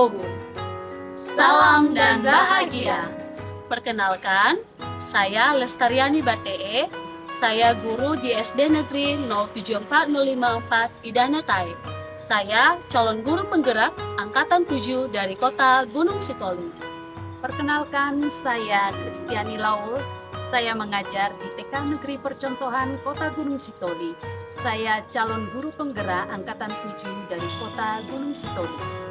Bobo. Salam dan bahagia. Perkenalkan, saya Lestariani Batee. Saya guru di SD Negeri 074054 Idanatai. Saya calon guru penggerak Angkatan 7 dari Kota Gunung Sitoli. Perkenalkan, saya Kristiani Laul. Saya mengajar di TK Negeri Percontohan Kota Gunung Sitoli. Saya calon guru penggerak Angkatan 7 dari Kota Gunung Sitoli.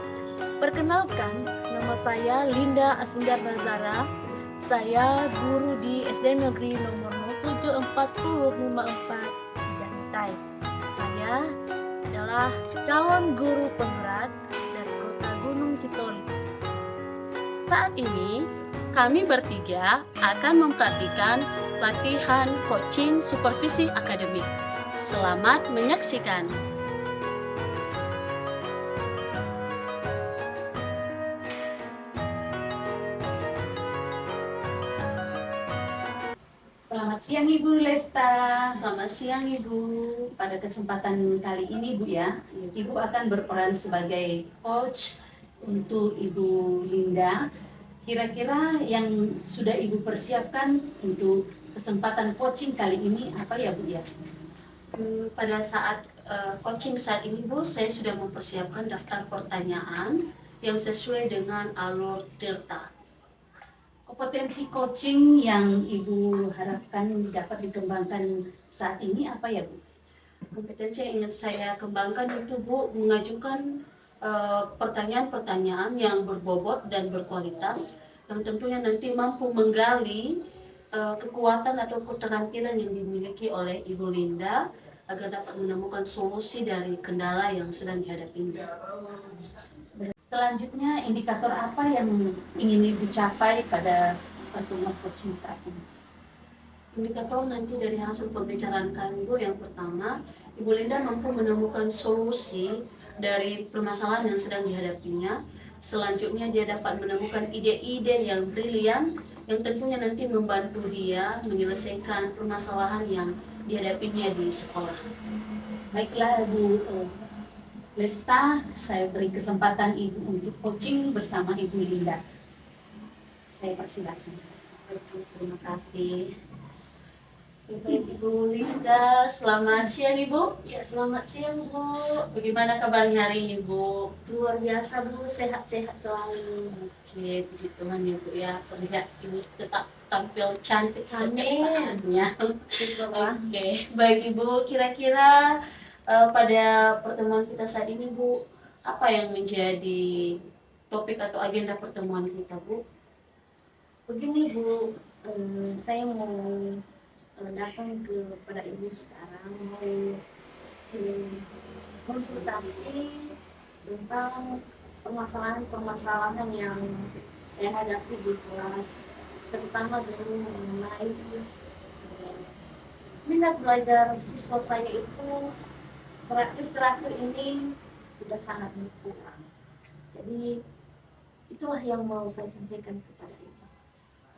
Perkenalkan, nama saya Linda Asindar Nazara. Saya guru di SD Negeri nomor 074054 Idanatai. Saya adalah calon guru penggerak dari Kota Gunung Sitoli. Saat ini, kami bertiga akan mempraktikkan latihan coaching supervisi akademik. Selamat menyaksikan. Selamat siang Ibu Lesta. Selamat siang Ibu. Pada kesempatan kali ini Bu ya, Ibu akan berperan sebagai coach untuk Ibu Linda. Kira-kira yang sudah Ibu persiapkan untuk kesempatan coaching kali ini apa ya Bu ya? Pada saat coaching saat ini Bu, saya sudah mempersiapkan daftar pertanyaan yang sesuai dengan alur delta. Kompetensi coaching yang Ibu harapkan dapat dikembangkan saat ini apa ya Bu? Kompetensi yang ingin saya kembangkan itu Bu, mengajukan pertanyaan-pertanyaan yang berbobot dan berkualitas yang tentunya nanti mampu menggali kekuatan atau keterampilan yang dimiliki oleh Ibu Linda agar dapat menemukan solusi dari kendala yang sedang dihadapinya. Selanjutnya, indikator apa yang ingin Ibu capai pada pertemuan coaching saat ini? Indikator nanti dari hasil pembicaraan kami Bu, yang pertama, Ibu Linda mampu menemukan solusi dari permasalahan yang sedang dihadapinya. Selanjutnya dia dapat menemukan ide-ide yang brilian yang tentunya nanti membantu dia menyelesaikan permasalahan yang dihadapinya di sekolah. Baiklah Bu Lesta, saya beri kesempatan Ibu untuk coaching bersama Ibu Linda. Saya persilakan. Terima kasih. Ibu Linda, selamat siang Ibu. Ya, selamat siang Bu. Bagaimana kabarnya hari ini Bu? Luar biasa Bu, sehat-sehat selalu. Oke, puji Tuhan ya Bu ya. Terlihat Ibu tetap tampil cantik setiap Amin. saatnya. Syukurlah. Oke, baik Ibu. Kira-kira pada pertemuan kita saat ini Bu, apa yang menjadi topik atau agenda pertemuan kita Bu? Begini Bu, saya mau datang kepada Ibu sekarang mau konsultasi tentang permasalahan-permasalahan yang saya hadapi di kelas, terutama dulu mengenai minat belajar siswa saya itu terakhir-terakhir ini sudah sangat berkurang. Jadi itulah yang mau saya sampaikan kepada Ibu.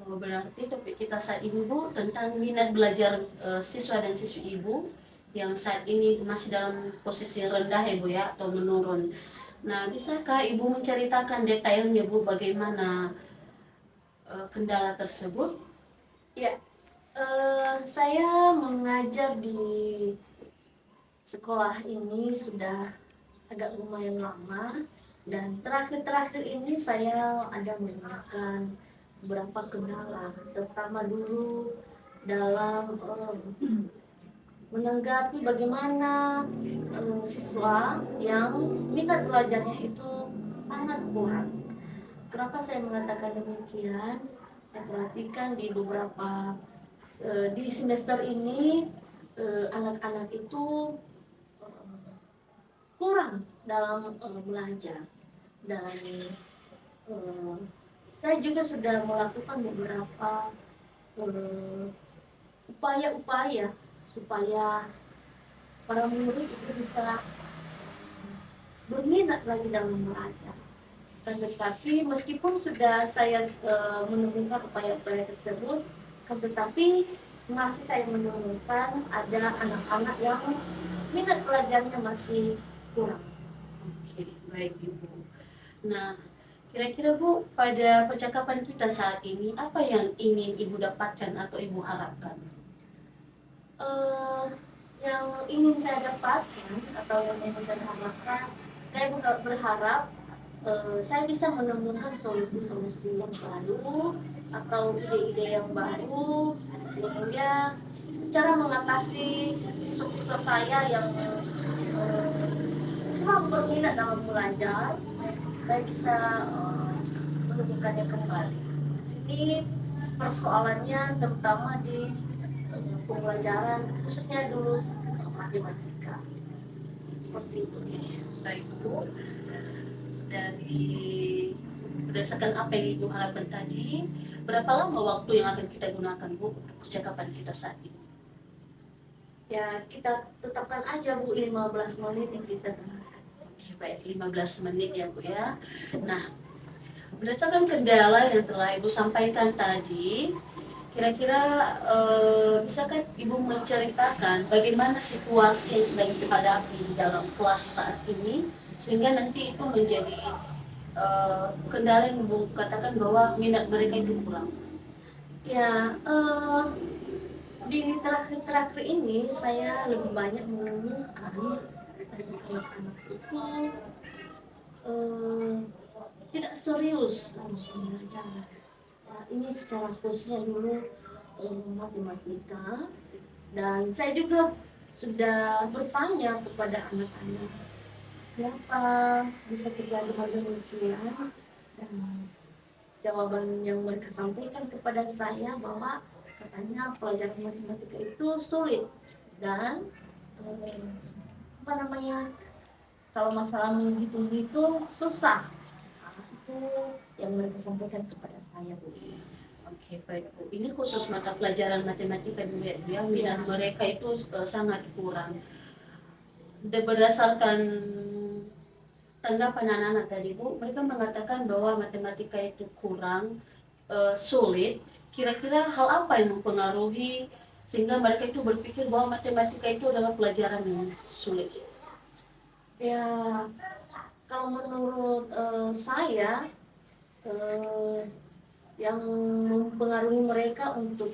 Oh, berarti topik kita saat ini Bu tentang minat belajar siswa dan siswi Ibu yang saat ini masih dalam posisi rendah ya Bu ya, atau menurun. Nah, bisakah Ibu menceritakan detailnya Bu bagaimana kendala tersebut? Ya, saya mengajar di sekolah ini sudah agak lumayan lama, dan terakhir-terakhir ini saya ada menemukan beberapa kendala, terutama dulu dalam menanggapi bagaimana siswa yang minat belajarnya itu sangat kurang. Kenapa saya mengatakan demikian? Saya perhatikan di beberapa di semester ini anak-anak itu kurang dalam belajar, dan saya juga sudah melakukan beberapa upaya-upaya supaya para murid itu bisa berminat lagi dalam belajar. Dan tetapi meskipun sudah saya menemukan upaya-upaya tersebut, tetapi masih saya menemukan ada anak-anak yang minat belajarnya masih kurang. Oke, baik Ibu. Nah, Kira-kira Bu, pada percakapan kita saat ini, apa yang ingin Ibu dapatkan atau Ibu harapkan? Eh, yang ingin saya dapatkan atau yang ingin saya harapkan, saya berharap saya bisa menemukan solusi-solusi yang baru atau ide-ide yang baru, sehingga cara mengatasi siswa-siswa saya yang kurang berminat dalam belajar, saya bisa menemukannya kembali. Ini persoalannya terutama di pembelajaran, khususnya dulu matematika. Seperti itu. Baik Bu, dari berdasarkan apa yang Ibu harapkan tadi, berapa lama waktu yang akan kita gunakan Bu untuk percakapan kita saat ini? Ya, kita tetapkan aja Bu 15 menit yang kita gunakan. Oke, baik, 15 menit ya Bu ya. Nah, berdasarkan kendala yang telah Ibu sampaikan tadi, kira-kira bisakah Ibu menceritakan bagaimana situasi yang sedang dihadapi di dalam kelas saat ini, sehingga nanti itu menjadi kendala yang Ibu katakan bahwa minat mereka itu kurang? Ya, di terakhir-terakhir ini saya lebih banyak menemukan anak-anak itu tidak serius dalam pembelajaran. Ya, ini secara khususnya dulu matematika, dan saya juga sudah bertanya kepada anak-anak kenapa bisa terjadi hal demikian, dan jawaban yang mereka sampaikan kepada saya bahwa katanya pelajaran matematika itu sulit dan apa namanya, kalau masalah menghitung-hitung susah. Nah, itu yang mereka sampaikan kepada saya Bu. Oke, baik Bu. Ini khusus mata pelajaran matematika dulu ya, Bu, ya. Minat mereka itu sangat kurang. Dan berdasarkan tanggapan anak-anak tadi Bu, mereka mengatakan bahwa matematika itu kurang sulit. Kira-kira hal apa yang mempengaruhi sehingga mereka itu berpikir bahwa matematika itu adalah pelajaran yang sulit? Ya, kalau menurut saya yang mempengaruhi mereka untuk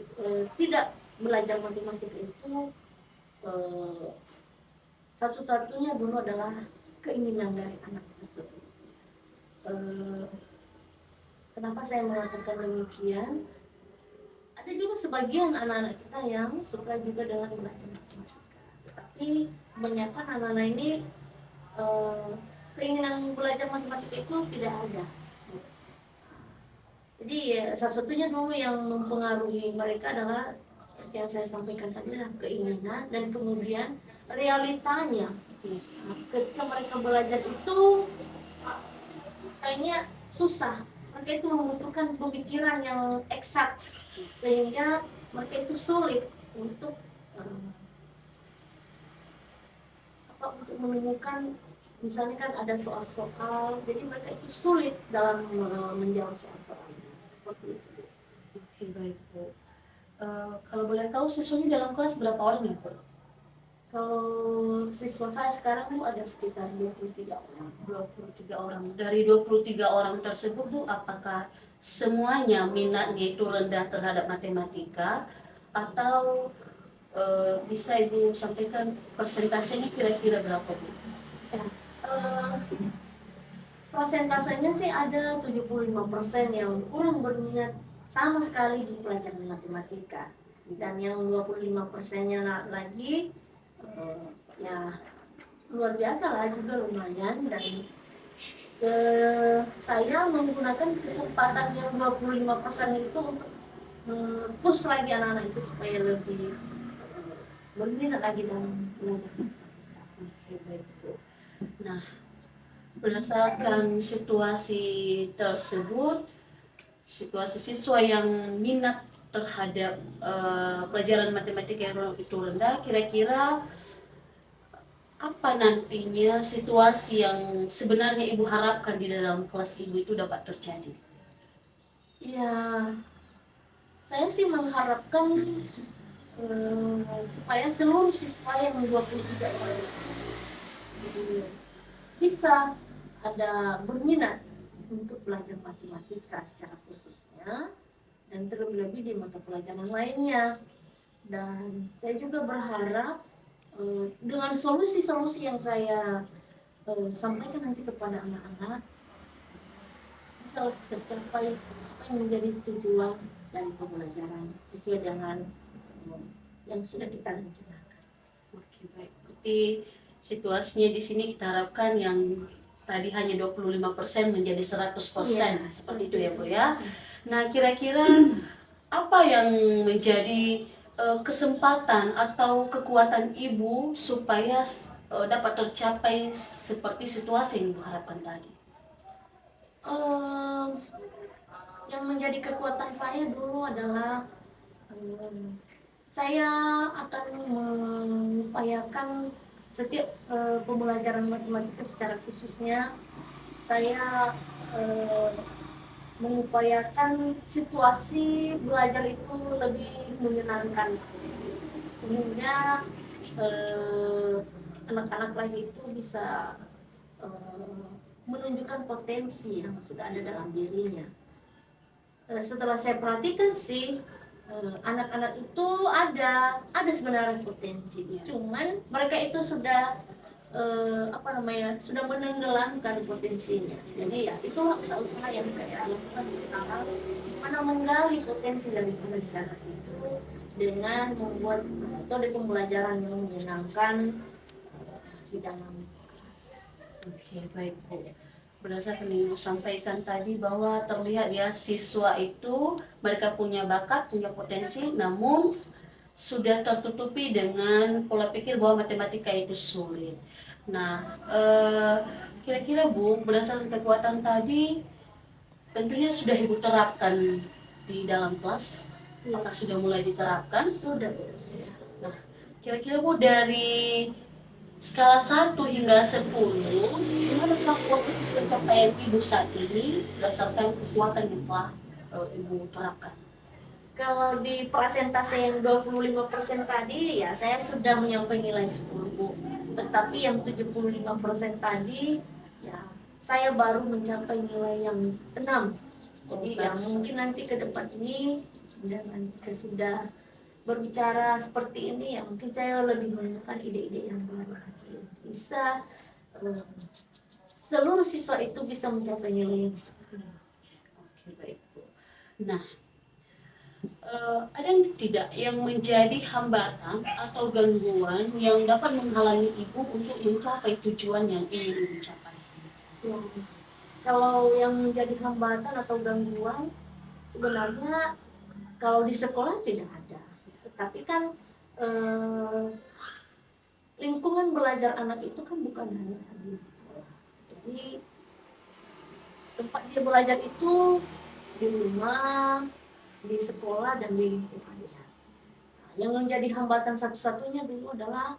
tidak belajar matematika itu satu-satunya dulu adalah keinginan dari anak tersebut. Kenapa saya mengatakan demikian? Ada juga sebagian anak-anak kita yang suka juga dengan belajar matematika, tetapi kebanyakan anak-anak ini keinginan belajar matematika itu tidak ada. Jadi satu-satunya dulu yang mempengaruhi mereka adalah seperti yang saya sampaikan tadi, adalah keinginan, dan kemudian realitanya. Nah, ketika mereka belajar itu kayaknya susah. Mereka itu membutuhkan pemikiran yang eksak, sehingga mereka itu sulit untuk untuk menemukan, misalnya kan ada soal-soal, jadi mereka itu sulit dalam menjawab soal-soal seperti itu. Oke, baik Bu. Kalau boleh tahu siswanya dalam kelas berapa orang ya Bu? Kalau siswa saya sekarang Bu ada sekitar 23 orang. 23 orang. Dari 23 orang tersebut Bu, apakah semuanya minatnya itu rendah terhadap matematika, atau bisa Ibu sampaikan persentasenya kira-kira berapa Bu? Ya, persentasenya sih ada 75% yang kurang berminat sama sekali di pelajaran matematika, dan yang 25%-nya lagi ya luar biasa lah, juga lumayan. Dan saya menggunakan kesempatan yang 25% itu untuk push lagi anak-anak itu supaya lebih berminat lagi dalam belajar. Oke, baik Bu. Nah, berdasarkan situasi tersebut, situasi siswa yang minat terhadap pelajaran matematika yang itu rendah, kira-kira apa nantinya situasi yang sebenarnya Ibu harapkan di dalam kelas Ibu itu dapat terjadi? Ya, saya sih mengharapkan supaya seluruh siswa yang 23 orang bisa ada berminat untuk belajar matematika secara khususnya, dan terlebih-lebih di mata pelajaran lainnya. Dan saya juga berharap dengan solusi-solusi yang saya sampaikan nanti kepada anak-anak bisa tercapai apa yang menjadi tujuan dari pembelajaran sesuai dengan yang sudah kita rencanakan. Oke, baik. Berarti situasinya di sini kita harapkan yang tadi hanya 25% menjadi 100%. Iya, Seperti itu ya, Bu ya. Nah, kira-kira apa yang menjadi kesempatan atau kekuatan Ibu supaya dapat tercapai seperti situasi yang Ibu harapkan tadi? Yang menjadi kekuatan saya dulu adalah saya akan mengupayakan setiap pembelajaran matematika secara khususnya saya mengupayakan situasi belajar itu lebih menyenangkan sehingga anak-anak lagi itu bisa menunjukkan potensi yang sudah ada dalam dirinya. Setelah saya perhatikan sih anak-anak itu ada sebenarnya potensi, cuman mereka itu sudah sudah menenggelamkan potensinya. Jadi ya itulah usaha-usaha yang saya lakukan sekarang, mana menggali potensi dari anak itu dengan membuat metode pembelajaran yang menyenangkan di dalam kelas. Oke, baik Bu. Berdasarkan yang Ibu sampaikan tadi bahwa terlihat ya siswa itu mereka punya bakat, punya potensi, namun sudah tertutupi dengan pola pikir bahwa matematika itu sulit. Nah, kira-kira Bu, berdasarkan kekuatan tadi, tentunya sudah Ibu terapkan di dalam kelas. Apakah sudah mulai diterapkan? Sudah. Nah, kira-kira Bu, dari skala 1 hingga 10, gimana posisi pencapaian Ibu saat ini berdasarkan kekuatan yang telah Ibu terapkan? Kalau di persentase yang 25% tadi ya saya sudah menyampaikan nilai 10, Bu. Tetapi yang 75% tadi ya saya baru mencapai nilai yang 6. Jadi ya mungkin nanti ke depan ini dengan kita sudah berbicara seperti ini ya mungkin saya lebih menemukan ide-ide yang baru lagi. Bisa seluruh siswa itu bisa mencapai nilai yang 10. Oke, baik Bu. Nah, ada tidak yang menjadi hambatan atau gangguan yang dapat menghalangi Ibu untuk mencapai tujuan yang ingin Ibu capai? Ya. Kalau yang menjadi hambatan atau gangguan sebenarnya kalau di sekolah tidak ada, tetapi kan lingkungan belajar anak itu kan bukan hanya di sekolah. Jadi tempat dia belajar itu di rumah, di sekolah, dan di lingkungannya. Nah, yang menjadi hambatan satu-satunya dulu adalah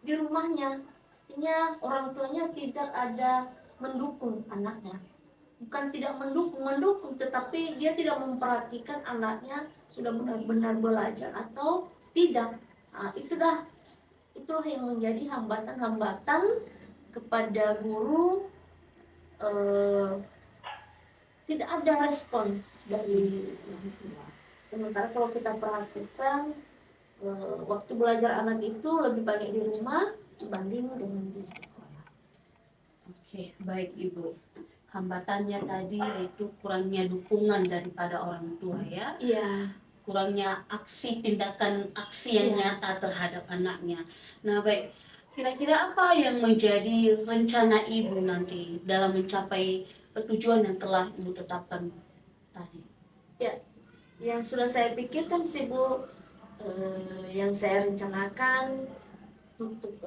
di rumahnya. Artinya orang tuanya tidak ada mendukung anaknya. Bukan tidak mendukung, tetapi dia tidak memperhatikan anaknya sudah benar-benar belajar atau tidak. Nah, itulah yang menjadi hambatan-hambatan kepada guru. Tidak ada respon dari orang tua. Sementara kalau kita perhatikan waktu belajar anak itu lebih banyak di rumah dibanding dengan di sekolah. Oke, baik Ibu. Hambatannya tadi yaitu kurangnya dukungan daripada orang tua ya. Iya. Kurangnya tindakan aksi yang nyata terhadap anaknya. Nah, baik. Kira-kira apa yang menjadi rencana Ibu nanti dalam mencapai tujuan yang telah Ibu tetapkan tadi? Ya, yang sudah saya pikirkan sih Bu, yang saya rencanakan untuk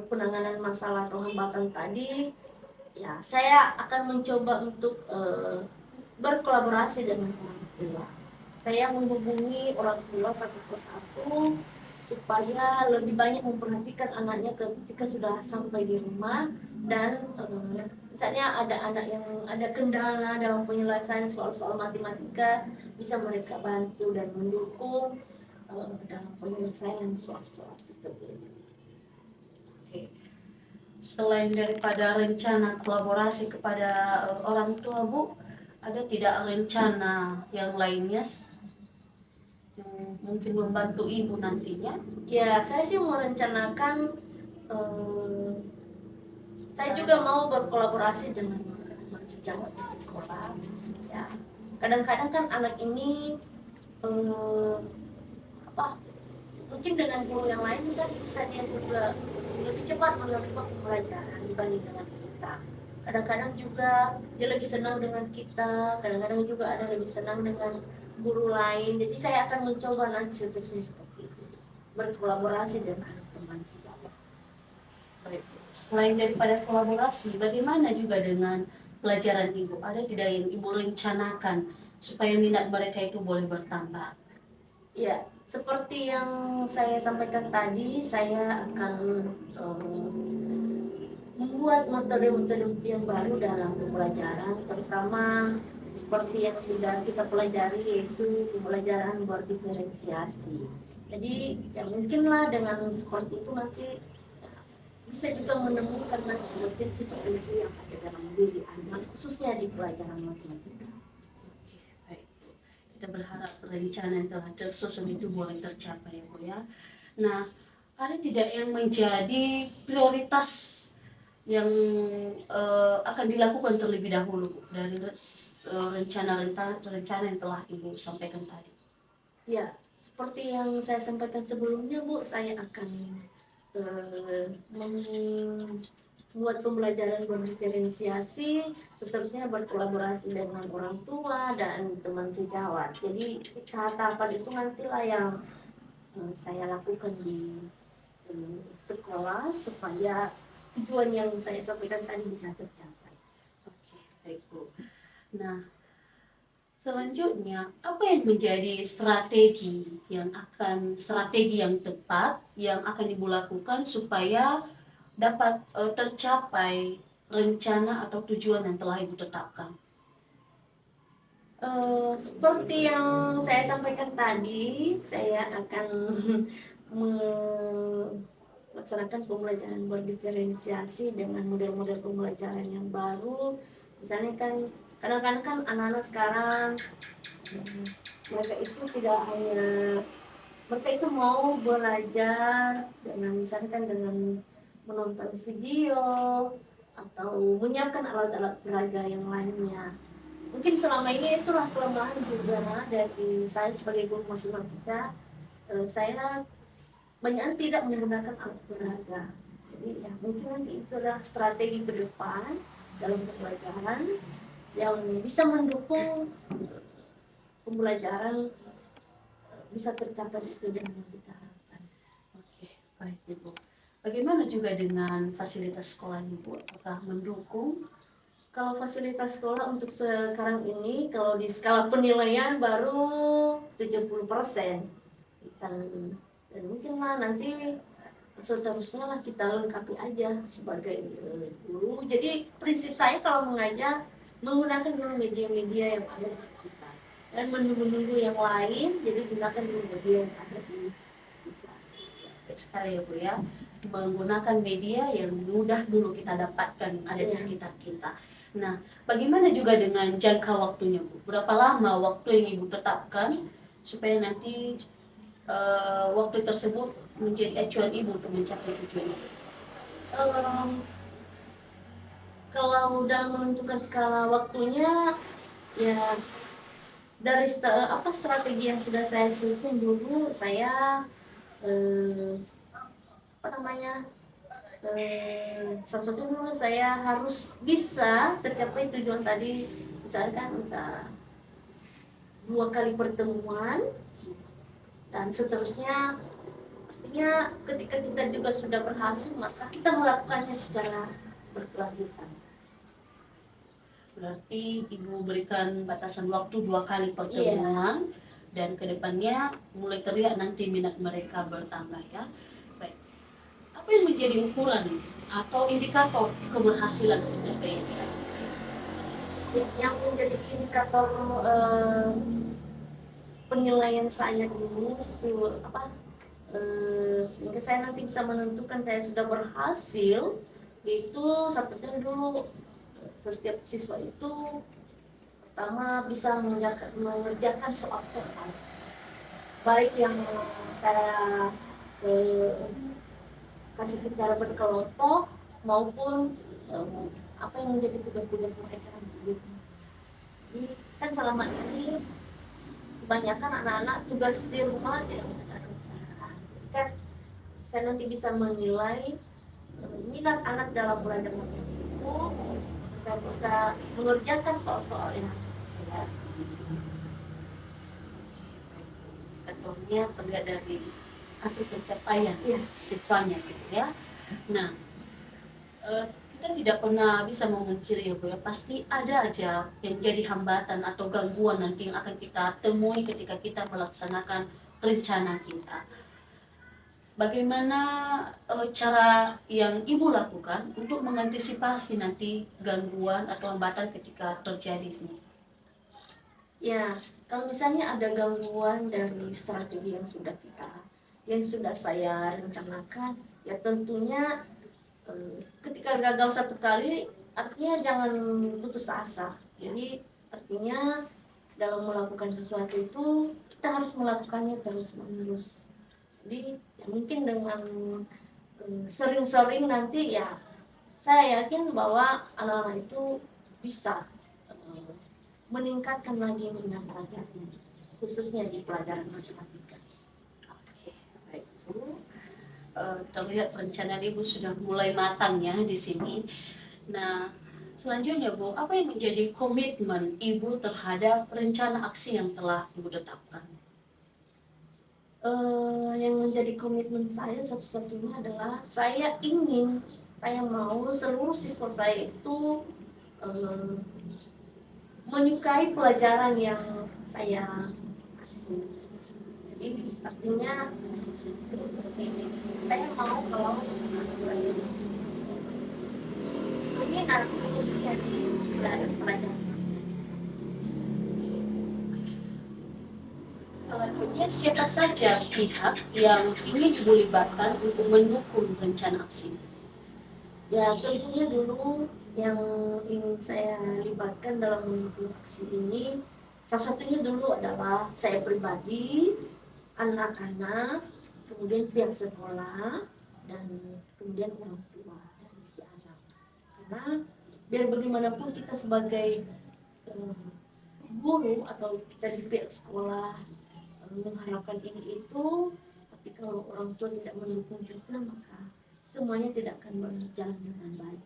penanganan masalah atau hambatan tadi, ya saya akan mencoba untuk berkolaborasi dengan orang tua. Saya menghubungi orang tua satu persatu supaya lebih banyak memperhatikan anaknya ketika sudah sampai di rumah, dan misalnya ada anak yang ada kendala dalam penyelesaian soal-soal matematika, bisa mereka bantu dan mendukung dalam penyelesaian soal-soal tersebut. Oke. Selain daripada rencana kolaborasi kepada orang tua Bu, ada tidak rencana yang lainnya yang mungkin membantu Ibu nantinya? Ya, saya sih merencanakan saya juga mau berkolaborasi dengan teman sejawat di sekolah. Ya, kadang-kadang kan anak ini apa mungkin dengan guru yang lain kan bisa dia juga lebih cepat menerima pembelajaran dibanding dengan kita. Kadang-kadang juga dia lebih senang dengan kita, kadang-kadang juga ada lebih senang dengan guru lain. Jadi saya akan mencoba nanti seterusnya seperti itu, berkolaborasi dengan teman sejawat. Baik. Selain daripada kolaborasi, bagaimana juga dengan pelajaran Ibu? Ada tidak yang Ibu rencanakan supaya minat mereka itu boleh bertambah? Ya, seperti yang saya sampaikan tadi, saya akan membuat metode-metode yang baru dalam pembelajaran, terutama seperti yang sudah kita pelajari, yaitu pembelajaran berdiferensiasi. Jadi ya mungkinlah dengan seperti itu nanti bisa juga menemukan potensi-potensi yang ada dalam diri anak, khususnya di pelajaran matematika. Oke, baik Bu. Kita berharap rencana yang telah tersusun itu boleh tercapai ya Bu ya. Nah, ada tidak yang menjadi prioritas yang akan dilakukan terlebih dahulu Bu, dari rencana yang telah Ibu sampaikan tadi? Ya, seperti yang saya sampaikan sebelumnya, Bu, saya akan membuat pembelajaran berdiferensiasi, seterusnya berkolaborasi dengan orang tua dan teman sejawat. Jadi tahap-tahapan itu nantilah yang saya lakukan di sekolah supaya tujuan yang saya sampaikan tadi bisa tercapai. Oke, baik Bu. Nah, selanjutnya apa yang menjadi strategi yang tepat yang akan Ibu lakukan supaya dapat tercapai rencana atau tujuan yang telah Ibu tetapkan? Seperti yang saya sampaikan tadi, saya akan melaksanakan pembelajaran berdiferensiasi dengan model-model pembelajaran yang baru. Misalnya kan kadang-kadang kan anak-anak sekarang mereka itu tidak hanya mereka itu mau belajar dengan misalkan dengan menonton video atau menyiapkan alat-alat peraga yang lainnya. Mungkin selama ini itulah kelemahan juga dari saya sebagai guru matematika. Saya banyak tidak menggunakan alat peraga. Jadi ya mungkin nanti itu adalah strategi ke depan dalam pembelajaran yang bisa mendukung pembelajaran bisa tercapai sesuai dengan yang kita harapkan. Oke, baik Ibu. Bagaimana juga dengan fasilitas sekolah Ibu? Apakah mendukung? Kalau fasilitas sekolah untuk sekarang ini, kalau di skala penilaian baru 70%. Dan mungkinlah nanti seterusnya lah kita lengkapi aja sebagai guru. Jadi prinsip saya kalau mengajar menggunakan dulu media-media yang ada di sekitar dan menunggu-nunggu yang lain, jadi gunakan dulu media yang ada di sekitar. Baik sekali ya Bu ya, menggunakan media yang mudah dulu kita dapatkan ada di sekitar kita. Nah, bagaimana juga dengan jangka waktunya Bu? Berapa lama waktu yang Ibu tetapkan supaya nanti waktu tersebut menjadi acuan Ibu untuk mencapai tujuan itu? Kalau udah menentukan skala waktunya, ya dari strategi yang sudah saya susun dulu, saya salah satu dulu saya harus bisa tercapai tujuan tadi, misalkan entah 2 kali pertemuan dan seterusnya. Artinya ketika kita juga sudah berhasil, maka kita melakukannya secara berkelanjutan. Berarti Ibu berikan batasan waktu 2 kali pertemuan, dan kedepannya mulai terlihat nanti minat mereka bertambah ya. Baik. Apa yang menjadi ukuran atau indikator keberhasilan pencapaian ini? Yang menjadi indikator penilaian saya dulu sehingga saya nanti bisa menentukan saya sudah berhasil Yaitu satunya dulu, setiap siswa itu pertama bisa mengerjakan soal-soal baik yang saya eh, kasih secara berkelompok maupun apa yang menjadi tugas-tugas mereka nanti gitu. Jadi kan selama ini kebanyakan anak-anak tugas di rumah tidak ada rencana. Kan saya nanti bisa menilai minat anak dalam belajar matematika itu, kita bisa mengerjakan soal-soal yang saya Contohnya terlihat dari hasil pencapaian Iya. siswanya gitu ya. Nah, kita tidak pernah bisa memungkiri ya Bu ya, pasti ada aja yang jadi hambatan atau gangguan nanti yang akan kita temui ketika kita melaksanakan rencana kita. Bagaimana cara yang Ibu lakukan untuk mengantisipasi nanti gangguan atau hambatan ketika terjadi ini? Ya, kalau misalnya ada gangguan dari strategi yang sudah saya rencanakan, ya tentunya ketika gagal satu kali, artinya jangan putus asa. Jadi artinya dalam melakukan sesuatu itu kita harus melakukannya terus menerus. Jadi ya mungkin dengan sering-sering nanti ya saya yakin bahwa anak-anak itu bisa meningkatkan lagi minat belajarnya, khususnya di pelajaran matematika. Oke, baik Bu. Terlihat rencana Ibu sudah mulai matang ya di sini. Nah, selanjutnya Bu, apa yang menjadi komitmen Ibu terhadap rencana aksi yang telah Ibu tetapkan? Yang menjadi komitmen saya satu-satunya adalah saya mau seluruh siswa saya itu menyukai pelajaran yang saya kasih. Jadi artinya saya mau kalau siswa saya berminat khususnya di pelajaran. Selanjutnya, siapa saja pihak yang ingin Ibu libatkan untuk mendukung rencana aksi? Ya tentunya dulu yang ingin saya libatkan dalam mendukung aksi ini, salah satunya dulu adalah saya pribadi, anak-anak, kemudian pihak sekolah, dan kemudian orang tua dari si anak. Karena biar bagaimanapun kita sebagai guru atau kita di pihak sekolah mengharapkan ini itu, tapi kalau orang tua tidak mendukung juga maka semuanya tidak akan berjalan dengan baik.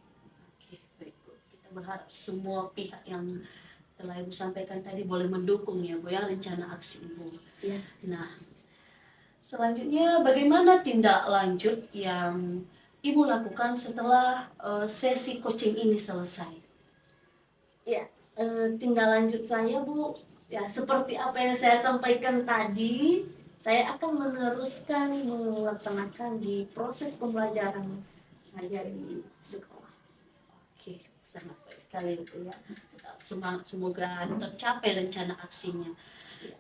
Oke, baik Bu. Kita berharap semua pihak yang telah Ibu sampaikan tadi boleh mendukung ya Bu ya rencana aksi Ibu. Ya. Nah, selanjutnya bagaimana tindak lanjut yang Ibu lakukan setelah sesi coaching ini selesai? Ya, tinggal lanjut saya Bu. Ya, seperti apa yang saya sampaikan tadi, saya akan meneruskan melaksanakan di proses pembelajaran saya di sekolah. Oke, sangat baik sekali Bu ya. Semangat, semoga tercapai rencana aksinya.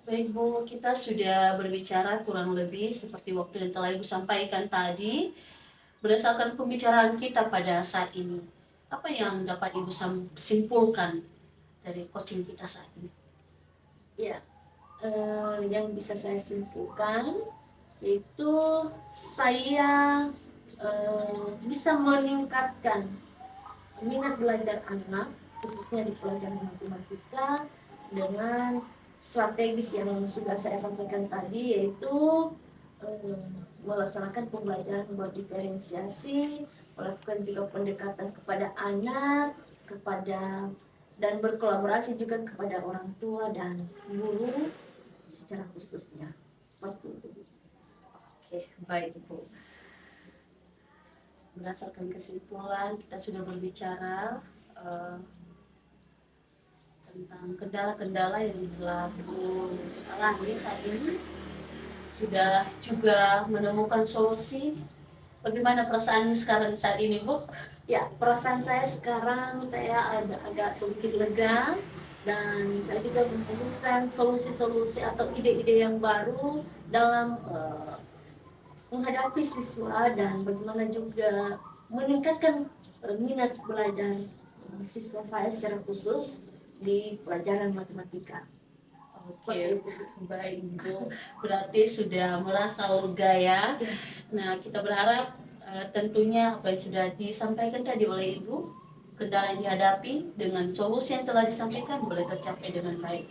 Baik Bu, kita sudah berbicara kurang lebih seperti waktu yang telah Ibu sampaikan tadi. Berdasarkan pembicaraan kita pada saat ini, apa yang dapat Ibu simpulkan dari coaching kita saat ini? Ya, yang bisa saya simpulkan yaitu saya bisa meningkatkan minat belajar anak khususnya di pelajaran matematika dengan strategis yang sudah saya sampaikan tadi, yaitu melaksanakan pembelajaran berdiferensiasi, melakukan juga pendekatan kepada anak, dan berkolaborasi juga kepada orang tua dan guru secara khususnya. Seperti itu. Oke, baik Bu. Berdasarkan kesimpulan, kita sudah berbicara tentang kendala-kendala yang telah Bu alami saat ini. Sudah juga menemukan solusi. Bagaimana perasaannya sekarang saat ini Bu? Ya, perasaan saya sekarang saya agak sedikit lega, dan saya juga menemukan solusi-solusi atau ide-ide yang baru dalam menghadapi siswa, dan bagaimana juga meningkatkan minat belajar siswa saya secara khusus di pelajaran matematika. Oke, baik Bu. Berarti sudah merasa lega ya. Nah, kita berharap tentunya apa yang sudah disampaikan tadi oleh Ibu, kendala yang dihadapi dengan solusi yang telah disampaikan boleh tercapai dengan baik.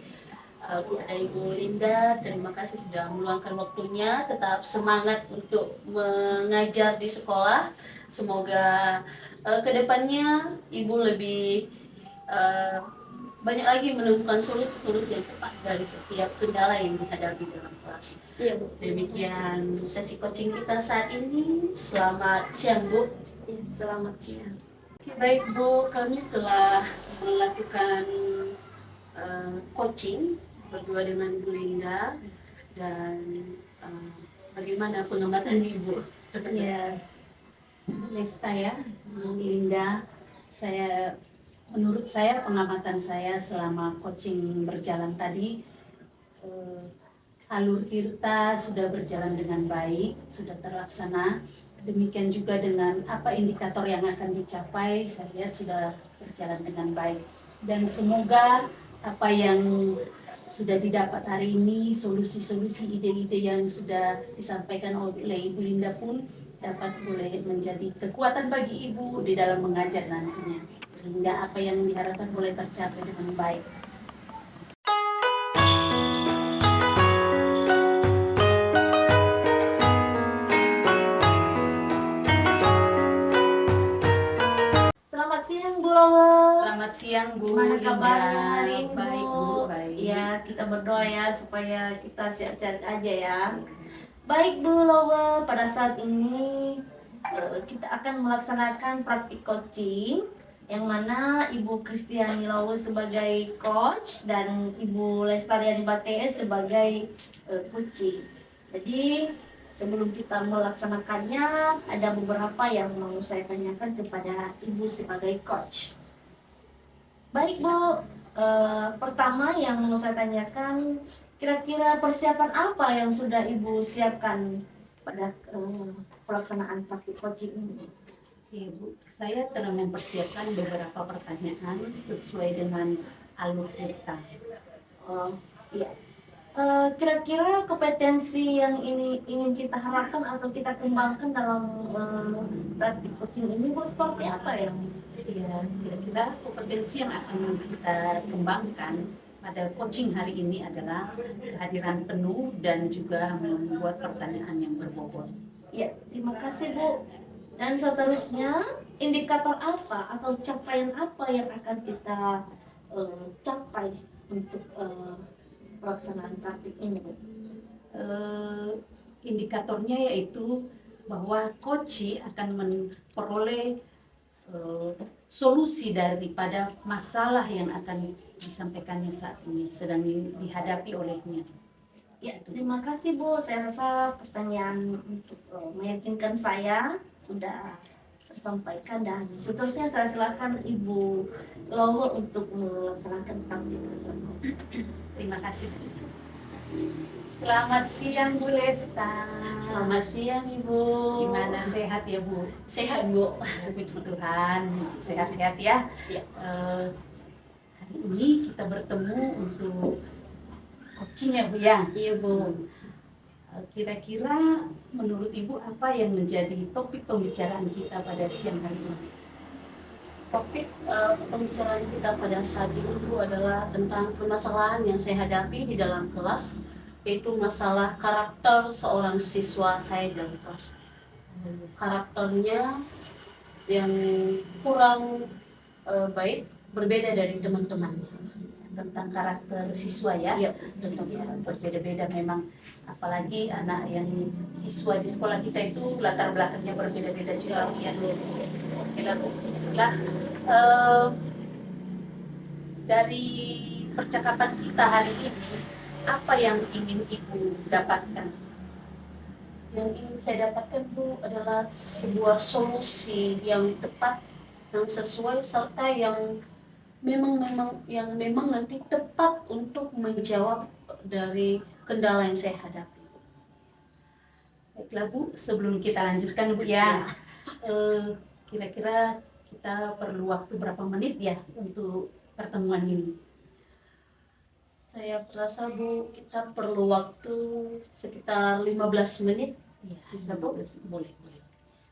Ada Ibu Linda, terima kasih sudah meluangkan waktunya. Tetap semangat untuk mengajar di sekolah. Semoga kedepannya Ibu lebih eh, banyak lagi menemukan solusi-solusi yang tepat dari setiap kendala yang dihadapi dalam kelas. Iya Bu. Demikian sesi coaching kita saat ini. Selamat siang Bu. Iya, selamat siang. Oke, baik Bu, kami telah melakukan coaching berdua dengan Ibu Linda dan bagaimana pengamatan Ibu? Ya, Lesta ya, Linda, menurut saya pengamatan saya selama coaching berjalan tadi, alur Tirta sudah berjalan dengan baik, sudah terlaksana. Demikian juga dengan apa indikator yang akan dicapai, saya lihat sudah berjalan dengan baik. Dan semoga apa yang sudah didapat hari ini, solusi-solusi, ide-ide yang sudah disampaikan oleh Ibu Linda pun dapat boleh menjadi kekuatan bagi Ibu di dalam mengajar nantinya. Sehingga apa yang diharapkan boleh tercapai dengan baik. Selamat siang Bu Lowo. Selamat siang Bu Gimana Linda. kabarnya hari ini Baik Bu? Bu, baik. Ya, kita berdoa ya supaya kita sehat-sehat aja ya. Baik Bu Lowo, pada saat ini kita akan melaksanakan praktik coaching yang mana Ibu Kristiani Lowo sebagai coach dan Ibu Lestariani Bate sebagai coaching. Jadi sebelum kita melaksanakannya ada beberapa yang mau saya tanyakan kepada Ibu sebagai coach. Baik Bu, pertama yang mau saya tanyakan, kira-kira persiapan apa yang sudah Ibu siapkan pada pelaksanaan praktik coaching ini? Ya Bu, saya telah mempersiapkan beberapa pertanyaan sesuai dengan alur kita. Oh, iya. Kira-kira kompetensi yang ini ingin kita harapkan atau kita kembangkan dalam praktik coaching ini Bu seperti apa ya? Ya, kira-kira kompetensi yang akan kita kembangkan pada coaching hari ini adalah kehadiran penuh dan juga membuat pertanyaan yang berbobot. Ya, terima kasih Bu. Dan seterusnya, indikator apa atau capaian apa yang akan kita capai untuk pelaksanaan praktik ini Bu? Indikatornya yaitu bahwa coach akan memperoleh solusi daripada masalah yang akan disampaikannya saat ini sedang dihadapi olehnya. Ya, terima kasih Bu. Saya rasa pertanyaan untuk meyakinkan saya sudah tersampaikan dan seterusnya saya silakan Ibu Lowo untuk melaksanakan praktik. Terima kasih. Selamat siang Bu Lesta. Selamat siang Ibu. Gimana, sehat ya Bu? Sehat Bu. Puji Tuhan, sehat-sehat ya. Ya. Hari ini kita bertemu untuk coaching ya Bu ya. Iya Bu. Kira-kira menurut Ibu apa yang menjadi topik pembicaraan kita pada siang hari ini? Topik pembicaraan kita pada saat ini Bu adalah tentang permasalahan yang saya hadapi di dalam kelas, yaitu masalah karakter seorang siswa saya dalam kelas. Karakternya yang kurang baik, berbeda dari teman-teman. Tentang karakter siswa ya. Iya, Berbeda-beda memang, apalagi anak yang siswa di sekolah kita itu latar belakangnya berbeda-beda juga ya. Oke lah, dari percakapan kita hari ini, apa yang ingin Ibu dapatkan? Yang ingin saya dapatkan Bu adalah sebuah solusi yang tepat, yang sesuai serta yang memang nanti tepat untuk menjawab dari kendala yang saya hadapi. Baiklah Bu, sebelum kita lanjutkan Bu ya, kira-kira kita perlu waktu berapa menit ya untuk pertemuan ini? Saya rasa Bu, kita perlu waktu sekitar 15 menit. Ya, Bisa, Bu? boleh.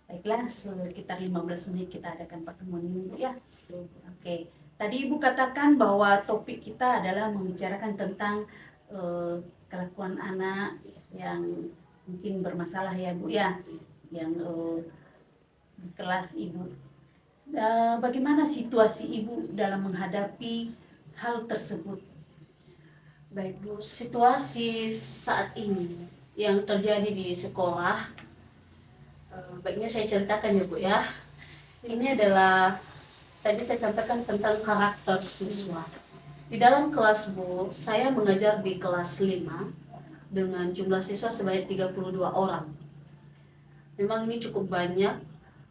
Baiklah, sekitar 15 menit kita adakan pertemuan ini, Bu ya. Oke, tadi Ibu katakan bahwa topik kita adalah membicarakan tentang kelakuan anak yang mungkin bermasalah ya Bu ya, yang di kelas Ibu. Bagaimana situasi Ibu dalam menghadapi hal tersebut? Baik Bu, situasi saat ini yang terjadi di sekolah, baiknya saya ceritakan ya Bu ya. Ini adalah, tadi saya sampaikan tentang karakter siswa. Di dalam kelas Bu, saya mengajar di kelas 5 dengan jumlah siswa sebanyak 32 orang. Memang ini cukup banyak,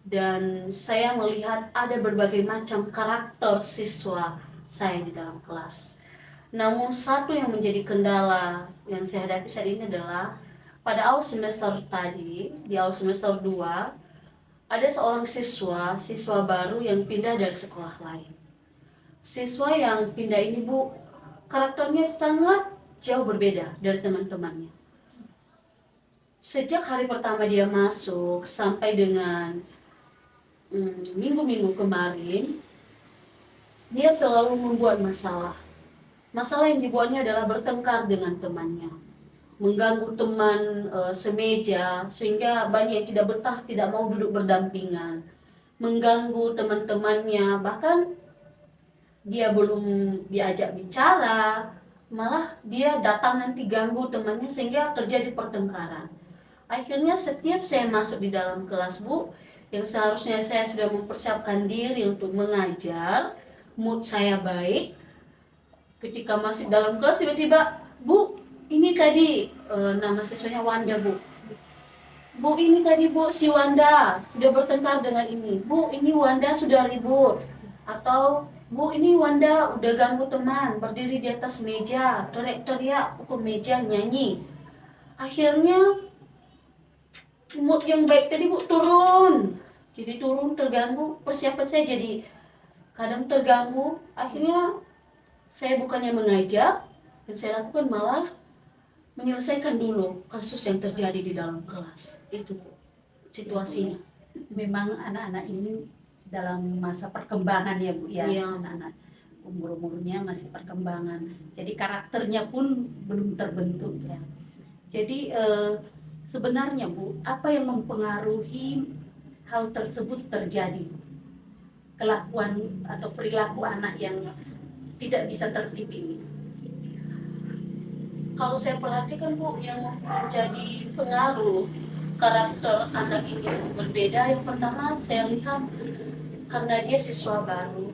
dan saya melihat ada berbagai macam karakter siswa saya di dalam kelas. Namun satu yang menjadi kendala yang saya hadapi saat ini adalah pada awal semester tadi, di awal semester 2, ada seorang siswa baru yang pindah dari sekolah lain. Siswa yang pindah ini Bu, karakternya sangat jauh berbeda dari teman-temannya. Sejak hari pertama dia masuk sampai dengan minggu-minggu kemarin, dia selalu membuat masalah. Masalah yang dibuatnya adalah bertengkar dengan temannya, mengganggu teman semeja, sehingga banyak yang tidak betah, tidak mau duduk berdampingan, mengganggu teman-temannya, bahkan dia belum diajak bicara, malah dia datang nanti ganggu temannya sehingga terjadi pertengkaran. Akhirnya setiap saya masuk di dalam kelas Bu, yang seharusnya saya sudah mempersiapkan diri untuk mengajar, mood saya baik, ketika masih dalam kelas tiba-tiba, Bu, ini tadi nama siswanya Wanda Bu. Bu, ini tadi Bu, si Wanda sudah bertengkar dengan ini. Bu, ini Wanda sudah ribut. Atau Bu, ini Wanda udah ganggu teman, berdiri di atas meja, teriak-teriak, pukul meja, nyanyi. Akhirnya mood yang baik tadi Bu turun. Jadi turun, terganggu, persiapan saya jadi kadang terganggu. Akhirnya saya bukannya mengajak, dan saya lakukan malah menyelesaikan dulu kasus yang terjadi di dalam kelas. Itu situasinya. Memang anak-anak ini dalam masa perkembangan ya Bu ya. Iya. Anak-anak umur-umurnya masih perkembangan. Jadi karakternya pun belum terbentuk ya. Jadi sebenarnya Bu, apa yang mempengaruhi hal tersebut terjadi? Kelakuan atau perilaku anak yang tidak bisa tertib ini. Kalau saya perhatikan Bu, yang menjadi pengaruh karakter anak ini berbeda, yang pertama saya lihat karena dia siswa baru,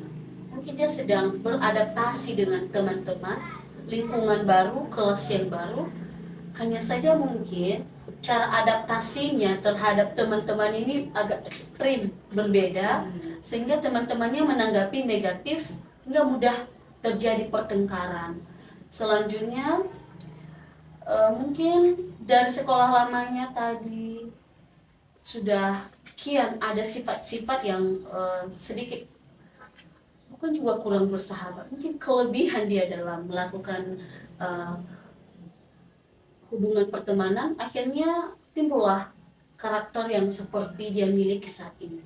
mungkin dia sedang beradaptasi dengan teman-teman, lingkungan baru, kelas yang baru. Hanya saja mungkin cara adaptasinya terhadap teman-teman ini agak ekstrim, berbeda, sehingga teman-temannya menanggapi negatif hingga mudah terjadi pertengkaran. Selanjutnya mungkin dari sekolah lamanya tadi sudah kian ada sifat-sifat yang sedikit bukan juga kurang bersahabat, mungkin kelebihan dia dalam melakukan hubungan pertemanan, akhirnya timbullah karakter yang seperti dia miliki saat ini.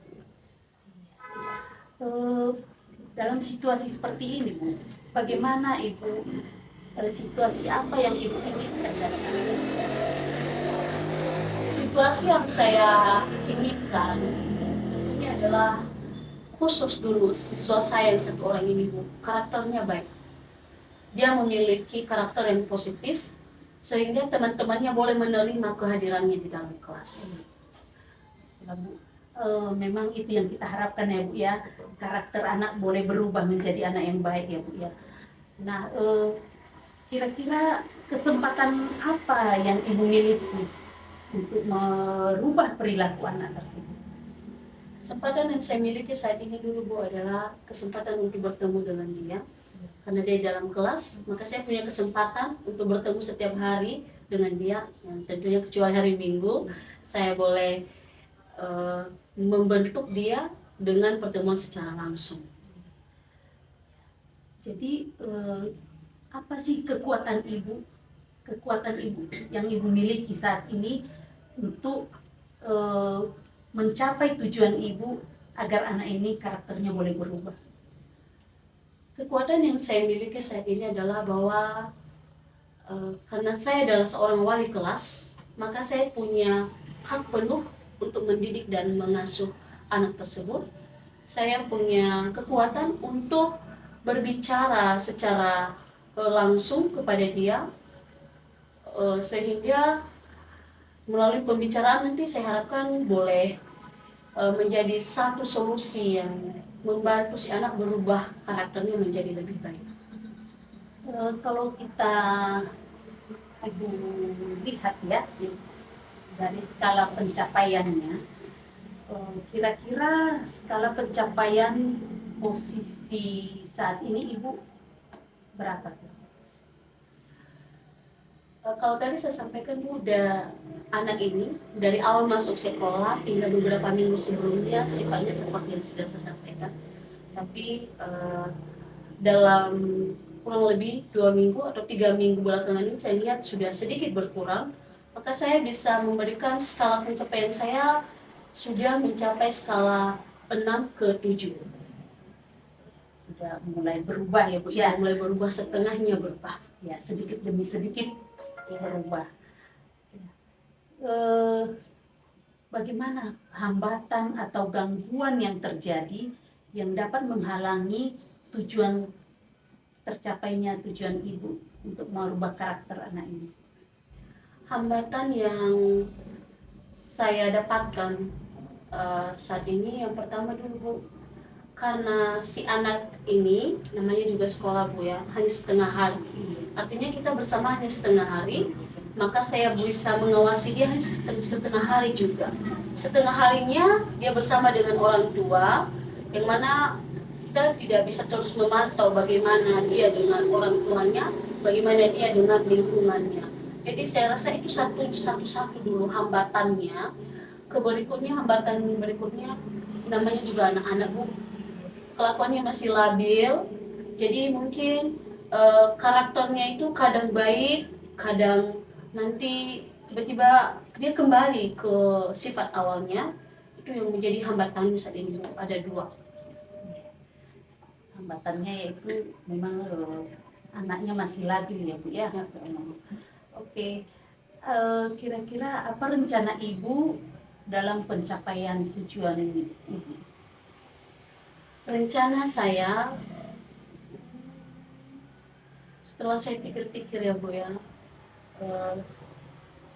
Dalam situasi seperti ini Bu, bagaimana Ibu, situasi apa yang Ibu inginkan dalam situasi? Situasi yang saya inginkan tentunya adalah khusus dulu siswa saya yang satu orang ini Bu, karakternya baik. Dia memiliki karakter yang positif sehingga teman-temannya boleh menerima kehadirannya di dalam kelas. Ya, Bu. Memang itu yang kita harapkan ya Bu ya, karakter anak boleh berubah menjadi anak yang baik ya Bu ya. Nah, kira-kira kesempatan apa yang Ibu miliki untuk merubah perilaku anak tersebut? Kesempatan yang saya miliki saat ini dulu Bu adalah kesempatan untuk bertemu dengan dia. Karena dia dalam kelas, maka saya punya kesempatan untuk bertemu setiap hari dengan dia. Yang tentunya kecuali hari Minggu, saya boleh membentuk dia dengan pertemuan secara langsung. Jadi apa sih kekuatan ibu yang ibu miliki saat ini untuk mencapai tujuan ibu agar anak ini karakternya boleh berubah? Kekuatan yang saya miliki saat ini adalah bahwa karena saya adalah seorang wali kelas, maka saya punya hak penuh untuk mendidik dan mengasuh anak tersebut. Saya punya kekuatan untuk berbicara secara langsung kepada dia, sehingga melalui pembicaraan nanti saya harapkan boleh menjadi satu solusi yang membantu si anak berubah karakternya menjadi lebih baik. Kalau kita ibu lihat ya dari skala pencapaiannya, kira-kira skala pencapaian posisi saat ini ibu berapa? Kalau tadi saya sampaikan udah anak ini dari awal masuk sekolah hingga beberapa minggu sebelumnya sifatnya seperti yang sudah saya sampaikan, tapi dalam kurang lebih 2 minggu atau 3 minggu belakangan ini saya lihat sudah sedikit berkurang, maka saya bisa memberikan skala pencapaian saya sudah mencapai skala 6 ke 7. Sudah mulai berubah ya Bu Sudah ya, mulai berubah, setengahnya berubah. ya sedikit demi sedikit berubah. Bagaimana hambatan atau gangguan yang terjadi yang dapat menghalangi tercapainya tujuan ibu untuk merubah karakter anak ini? Hambatan yang saya dapatkan saat ini yang pertama dulu Bu, karena si anak ini namanya juga sekolah Bu ya, hanya setengah hari. Artinya kita bersama hanya setengah hari, maka saya bisa mengawasi dia hanya setengah hari juga. Setengah harinya dia bersama dengan orang tua, yang mana kita tidak bisa terus memantau bagaimana dia dengan orang tuanya, bagaimana dia dengan lingkungannya. Jadi saya rasa itu satu dulu hambatannya. Hambatan berikutnya namanya juga anak-anak Bu, kelakuannya masih labil, jadi mungkin karakternya itu kadang baik, kadang nanti tiba-tiba dia kembali ke sifat awalnya. Itu yang menjadi hambatannya saat ini Bu. Ada 2. Hambatannya yaitu memang anaknya masih labil ya Bu ya. Oke, kira-kira apa rencana ibu dalam pencapaian tujuan ini? Rencana saya, setelah saya pikir-pikir ya Bu ya,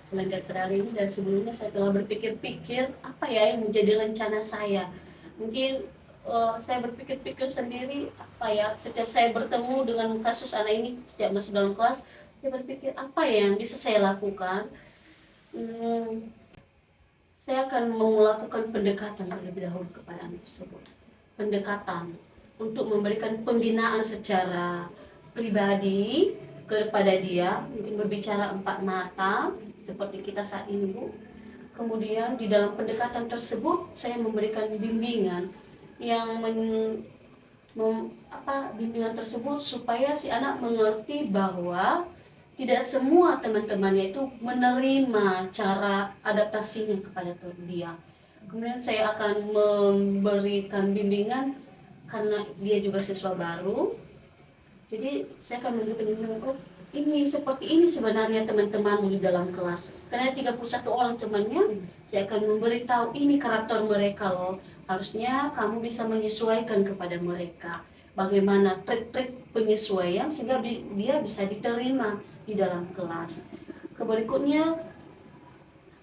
selain daripada hari ini dan sebelumnya saya telah berpikir-pikir apa ya yang menjadi rencana saya. Mungkin saya berpikir-pikir sendiri apa ya, setiap saya bertemu dengan kasus anak ini setiap masuk dalam kelas, saya berpikir apa ya yang bisa saya lakukan. Saya akan melakukan pendekatan terlebih dahulu kepada anak tersebut. Pendekatan untuk memberikan pembinaan secara pribadi kepada dia, mungkin berbicara 4 mata seperti kita saat ini Bu. Kemudian di dalam pendekatan tersebut saya memberikan bimbingan yang bimbingan tersebut supaya si anak mengerti bahwa tidak semua teman-temannya itu menerima cara adaptasinya kepada dia. Kemudian saya akan memberikan bimbingan karena dia juga siswa baru. Jadi saya akan memberikan bimbingan, oh ini seperti ini sebenarnya teman-temanmu di dalam kelas. Karena 31 orang temannya, saya akan memberitahu ini karakter mereka loh. Harusnya kamu bisa menyesuaikan kepada mereka. Bagaimana trik-trik penyesuaian sehingga dia bisa diterima di dalam kelas. Berikutnya,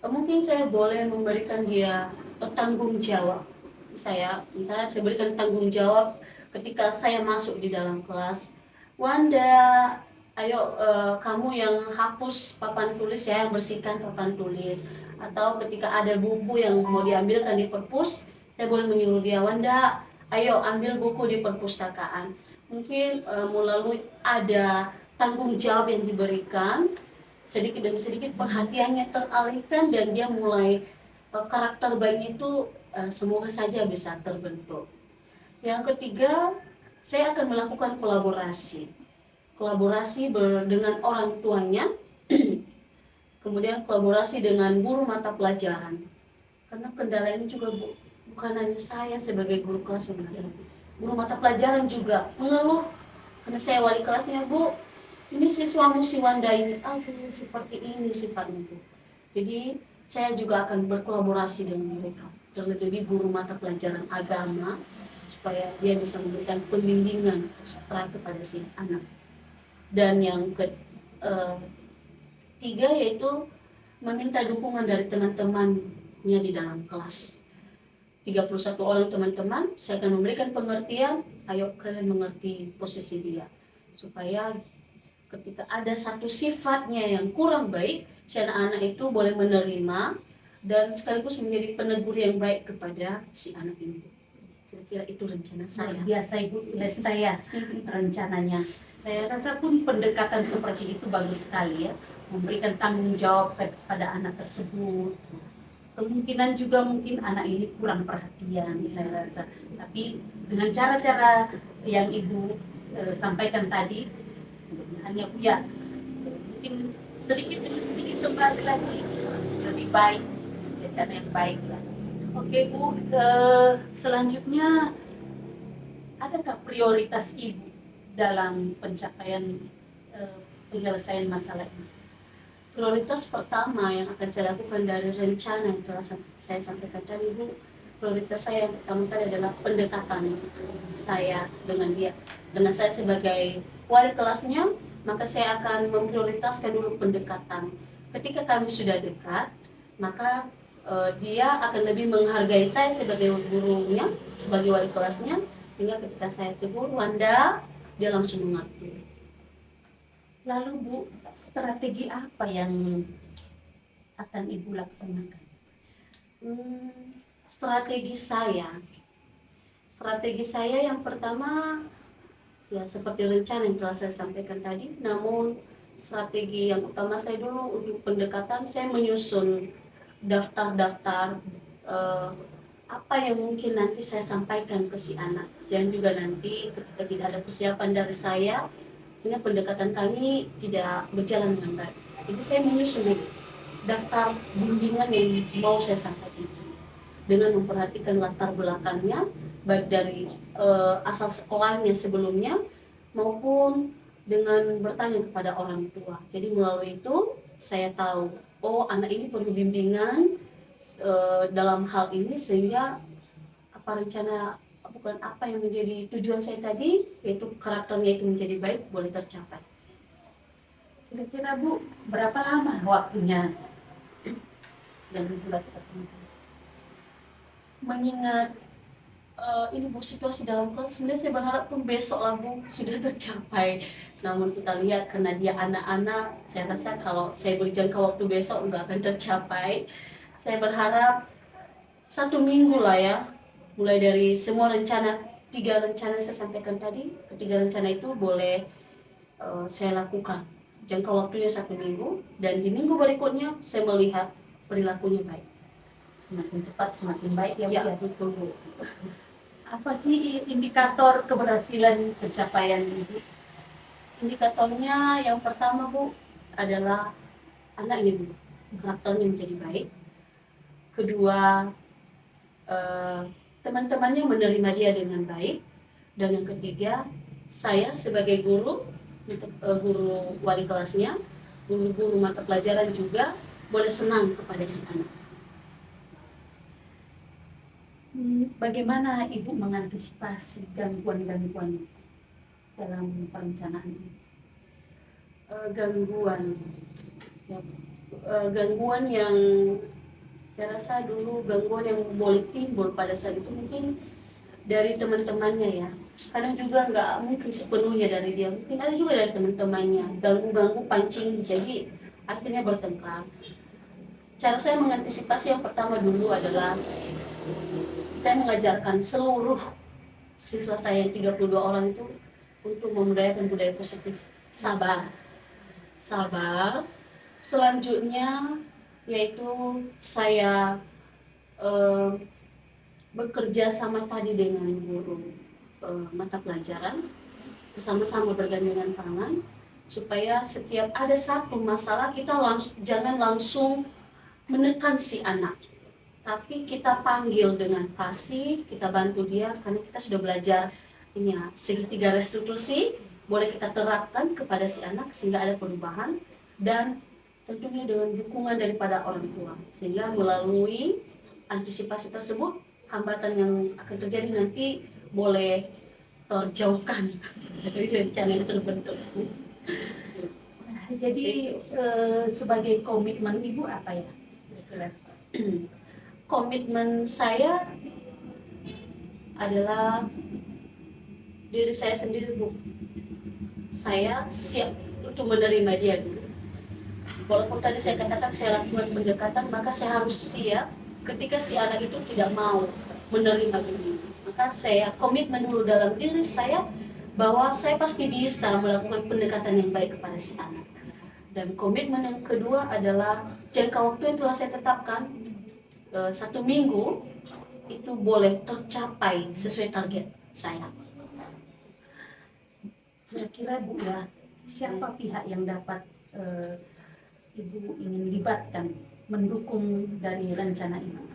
mungkin saya boleh memberikan dia tanggung jawab. Misalnya saya berikan tanggung jawab ketika saya masuk di dalam kelas. Wanda, ayo kamu yang hapus papan tulis ya, yang bersihkan papan tulis. Atau ketika ada buku yang mau diambilkan di perpus, saya boleh menyuruh dia, Wanda, ayo ambil buku di perpustakaan. Mungkin melalui ada tanggung jawab yang diberikan, sedikit demi sedikit perhatiannya teralihkan dan dia mulai karakter baik itu semoga saja bisa terbentuk. Yang ketiga, saya akan melakukan kolaborasi dengan orang tuanya, kemudian kolaborasi dengan guru mata pelajaran. Karena kendala ini juga bukan hanya saya sebagai guru kelas yang ada, guru mata pelajaran juga mengeluh karena saya wali kelasnya, Bu, ini siswamu si Wanda ini, aduh seperti ini sifatnya, Bu. Jadi saya juga akan berkolaborasi dengan mereka, terlebih guru mata pelajaran agama, supaya dia bisa memberikan pembimbingan ekstra kepada si anak. Dan yang ketiga yaitu meminta dukungan dari teman-temannya di dalam kelas. 31 orang teman-teman, saya akan memberikan pengertian, ayo kalian mengerti posisi dia. Supaya ketika ada satu sifatnya yang kurang baik, si anak-anak itu boleh menerima dan sekaligus menjadi penegur yang baik kepada si anak ini. Kira-kira itu rencana saya. Biasa Ibu Lesta ya rencananya. Saya rasa pun pendekatan seperti itu bagus sekali ya, memberikan tanggung jawab kepada anak tersebut. Kemungkinan juga mungkin anak ini kurang perhatian saya rasa, tapi dengan cara-cara yang Ibu sampaikan tadi, hanya Bu ya, mungkin sedikit demi sedikit kembali lagi lebih baik, menjadi anak yang baik lah. Oke Bu, selanjutnya adakah prioritas Ibu dalam pencapaian penyelesaian masalah ini? Prioritas pertama yang akan saya lakukan dari rencana yang telah saya sampaikan tadi, Bu, prioritas saya yang pertama tadi adalah pendekatan saya dengan dia. Dengan saya sebagai wali kelasnya, maka saya akan memprioritaskan dulu pendekatan. Ketika kami sudah dekat, maka dia akan lebih menghargai saya sebagai gurunya, sebagai wali kelasnya, sehingga ketika saya tegur, Wanda, dia langsung mengerti. Lalu Bu, strategi apa yang akan Ibu laksanakan? Strategi saya yang pertama ya seperti rencana yang telah saya sampaikan tadi, namun strategi yang utama saya dulu untuk pendekatan, saya menyusun daftar-daftar apa yang mungkin nanti saya sampaikan ke si anak. Dan juga nanti ketika tidak ada persiapan dari saya, ini pendekatan kami tidak berjalan dengan baik. Jadi saya menyusun daftar bimbingan yang mau saya sampaikan dengan memperhatikan latar belakangnya, baik dari asal sekolahnya sebelumnya maupun dengan bertanya kepada orang tua. Jadi melalui itu saya tahu, oh anak ini perlu bimbingan dalam hal ini, sehingga apa yang menjadi tujuan saya tadi, yaitu karakternya itu menjadi baik, boleh tercapai. Kira-kira Bu, berapa lama waktunya yang Ibu laksanakan? Mengingat ini Bu, situasi dalam kelas, sebenarnya saya berharap pun besok lah Bu sudah tercapai. Namun kita lihat karena dia anak-anak, saya rasa kalau saya beri jangka waktu besok nggak akan tercapai. Saya berharap 1 minggu lah ya, mulai dari semua rencana, 3 rencana saya sampaikan tadi, ketiga rencana itu boleh saya lakukan. Jangka waktunya 1 minggu, dan di minggu berikutnya saya melihat perilakunya baik. Semakin cepat semakin baik ya Bu. Ya, betul Bu. Apa sih indikator keberhasilan pencapaian Ibu? Indikatornya yang pertama Bu adalah anak ini Bu, karakternya menjadi baik. Kedua, teman-temannya menerima dia dengan baik. Dan yang ketiga, saya sebagai guru, guru wali kelasnya, guru-guru mata pelajaran juga boleh senang kepada si anak. Bagaimana Ibu mengantisipasi gangguan-gangguan dalam perencanaan ini? Gangguan yang saya rasa dulu, gangguan yang boleh timbul pada saat itu mungkin dari teman-temannya ya. Kadang juga nggak mungkin sepenuhnya dari dia, mungkin ada juga dari teman-temannya, ganggu-ganggu pancing, jadi akhirnya bertengkar. Cara saya mengantisipasi yang pertama dulu adalah saya mengajarkan seluruh siswa saya yang 32 orang itu untuk membudayakan budaya positif. Sabar. Selanjutnya yaitu saya bekerja sama tadi dengan guru mata pelajaran, bersama-sama bergandengan tangan, supaya setiap ada satu masalah kita jangan langsung menekan si anak, tapi kita panggil dengan kasih, kita bantu dia karena kita sudah belajar ini ya, segitiga restitusi boleh kita terapkan kepada si anak sehingga ada perubahan, dan tentunya dengan dukungan daripada orang tua, sehingga melalui antisipasi tersebut hambatan yang akan terjadi nanti boleh terjauhkan dari rencana yang terbentuk. Jadi sebagai komitmen ibu apa ya? Komitmen saya adalah diri saya sendiri, Bu. Saya siap untuk menerima dia dulu. Walaupun tadi saya katakan saya lakukan pendekatan, maka saya harus siap ketika si anak itu tidak mau menerima ini. Maka saya komitmen dulu dalam diri saya bahwa saya pasti bisa melakukan pendekatan yang baik kepada si anak. Dan komitmen yang kedua adalah jangka waktu yang telah saya tetapkan, 1 minggu itu boleh tercapai sesuai target saya. Kira-kira Bu ya, siapa pihak yang dapat Ibu ingin libatkan mendukung dari rencana ini?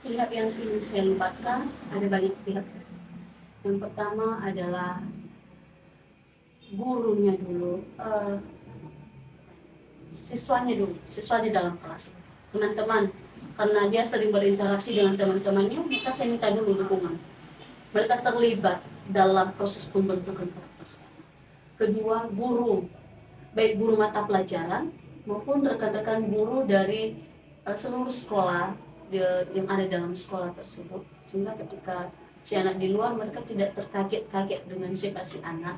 Pihak yang ingin saya libatkan ada banyak pihak. Yang pertama adalah gurunya dulu, siswa di dalam kelas, teman-teman, karena dia sering berinteraksi dengan teman-temannya, maka saya minta dulu dukungan. Mereka terlibat dalam proses pembentukan karakter. Kedua, guru, baik guru mata pelajaran maupun rekan-rekan guru dari seluruh sekolah yang ada dalam sekolah tersebut, sehingga ketika si anak di luar mereka tidak terkaget-kaget dengan sifat si anak.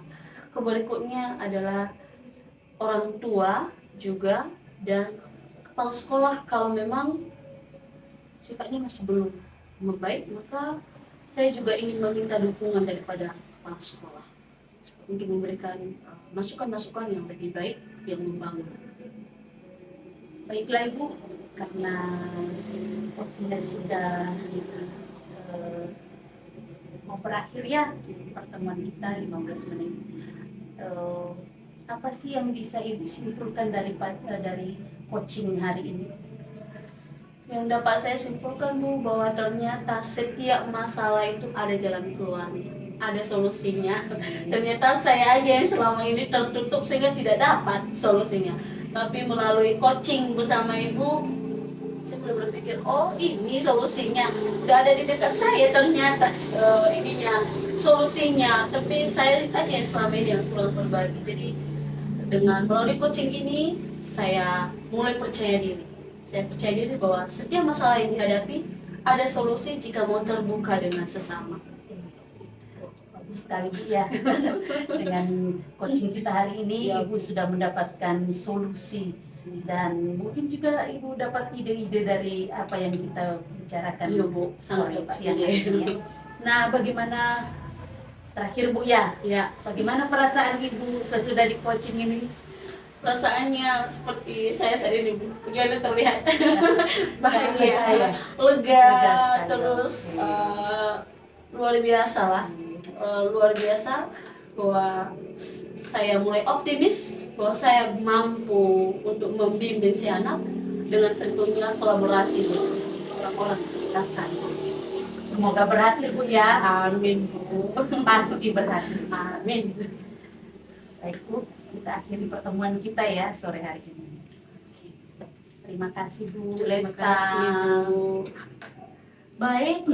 Berikutnya adalah orang tua juga dan kepala sekolah. Kalau memang sifatnya masih belum membaik, maka saya juga ingin meminta dukungan daripada kepala sekolah, mungkin memberikan masukan-masukan yang lebih baik, yang membangun. Baiklah Ibu, karena waktunya sudah mau berakhir ya pertemuan kita 15 menit. Apa sih yang bisa Ibu simpulkan dari coaching hari ini? Yang dapat saya simpulkan, Bu, bahwa ternyata setiap masalah itu ada jalan keluarnya, ada solusinya. Ternyata saya aja yang selama ini tertutup sehingga tidak dapat solusinya. Tapi melalui coaching bersama Ibu, saya sudah berpikir, oh ini solusinya. Udah ada di dekat saya ternyata solusinya. Tapi saya aja yang selama ini yang kurang berbagi. Jadi dengan melalui coaching ini, saya mulai percaya diri. Saya percaya diri bahwa setiap masalah yang dihadapi ada solusi jika mau terbuka dengan sesama. Bagus sekali Bu ya. Dengan coaching kita hari ini, Ibu sudah mendapatkan solusi dan mungkin juga Ibu dapat ide-ide dari apa yang kita bicarakan Bu, sore siang hari ini. Nah, bagaimana terakhir Bu ya? Ya, Bagaimana perasaan Ibu sesudah di coaching ini? perasaannya seperti saya saat ini, Bu. Bagaimana terlihat? Bahagia ya? Lega, sekali. terus luar biasa lah. Luar biasa bahwa saya mulai optimis bahwa saya mampu untuk membimbing si anak dengan tentunya kolaborasi dengan orang-orang di sekitar saya. Semoga berhasil Bu ya. Amin, Bu. Pasti berhasil. Amin. Baik Bu, kita akhiri pertemuan kita ya sore hari ini. Terima kasih Bu Terima Lesta. kasih, Bu. Baik,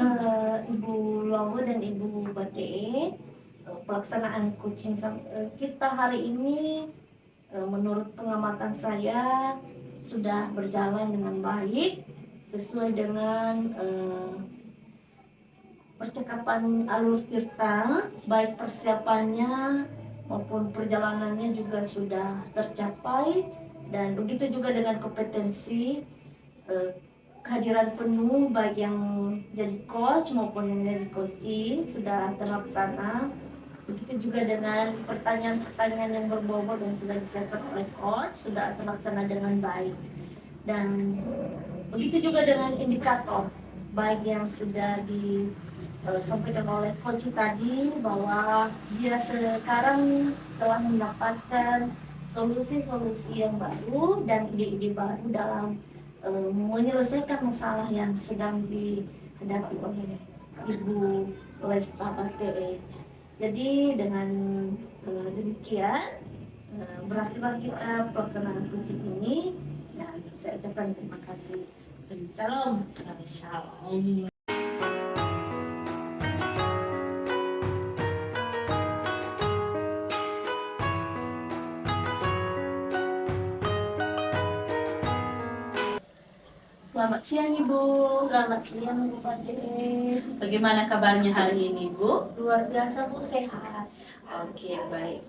Ibu Longo dan Ibu Bate, pelaksanaan coaching kita hari ini menurut pengamatan saya sudah berjalan dengan baik sesuai dengan percakapan alur tirta, baik persiapannya maupun perjalanannya juga sudah tercapai, dan begitu juga dengan kompetensi kehadiran penuh baik yang jadi coach maupun yang jadi coaching sudah terlaksana. Begitu juga dengan pertanyaan-pertanyaan yang berbobot yang sudah disiapkan oleh coach sudah terlaksana dengan baik. Dan begitu juga dengan indikator baik yang sudah disampaikan oleh Coach tadi bahwa dia sekarang telah mendapatkan solusi-solusi yang baru dan ide-ide baru dalam menyelesaikan masalah yang sedang dihadapi oleh Ibu Lesta Bate. Jadi dengan demikian berakhirlah kita pelaksanaan coaching ini dan saya ucapkan terima kasih. Salam. Shalom. Selamat siang Ibu. Selamat siang Bu Bade. Bagaimana kabarnya hari ini Bu? Luar biasa Bu, sehat. Oke, baik.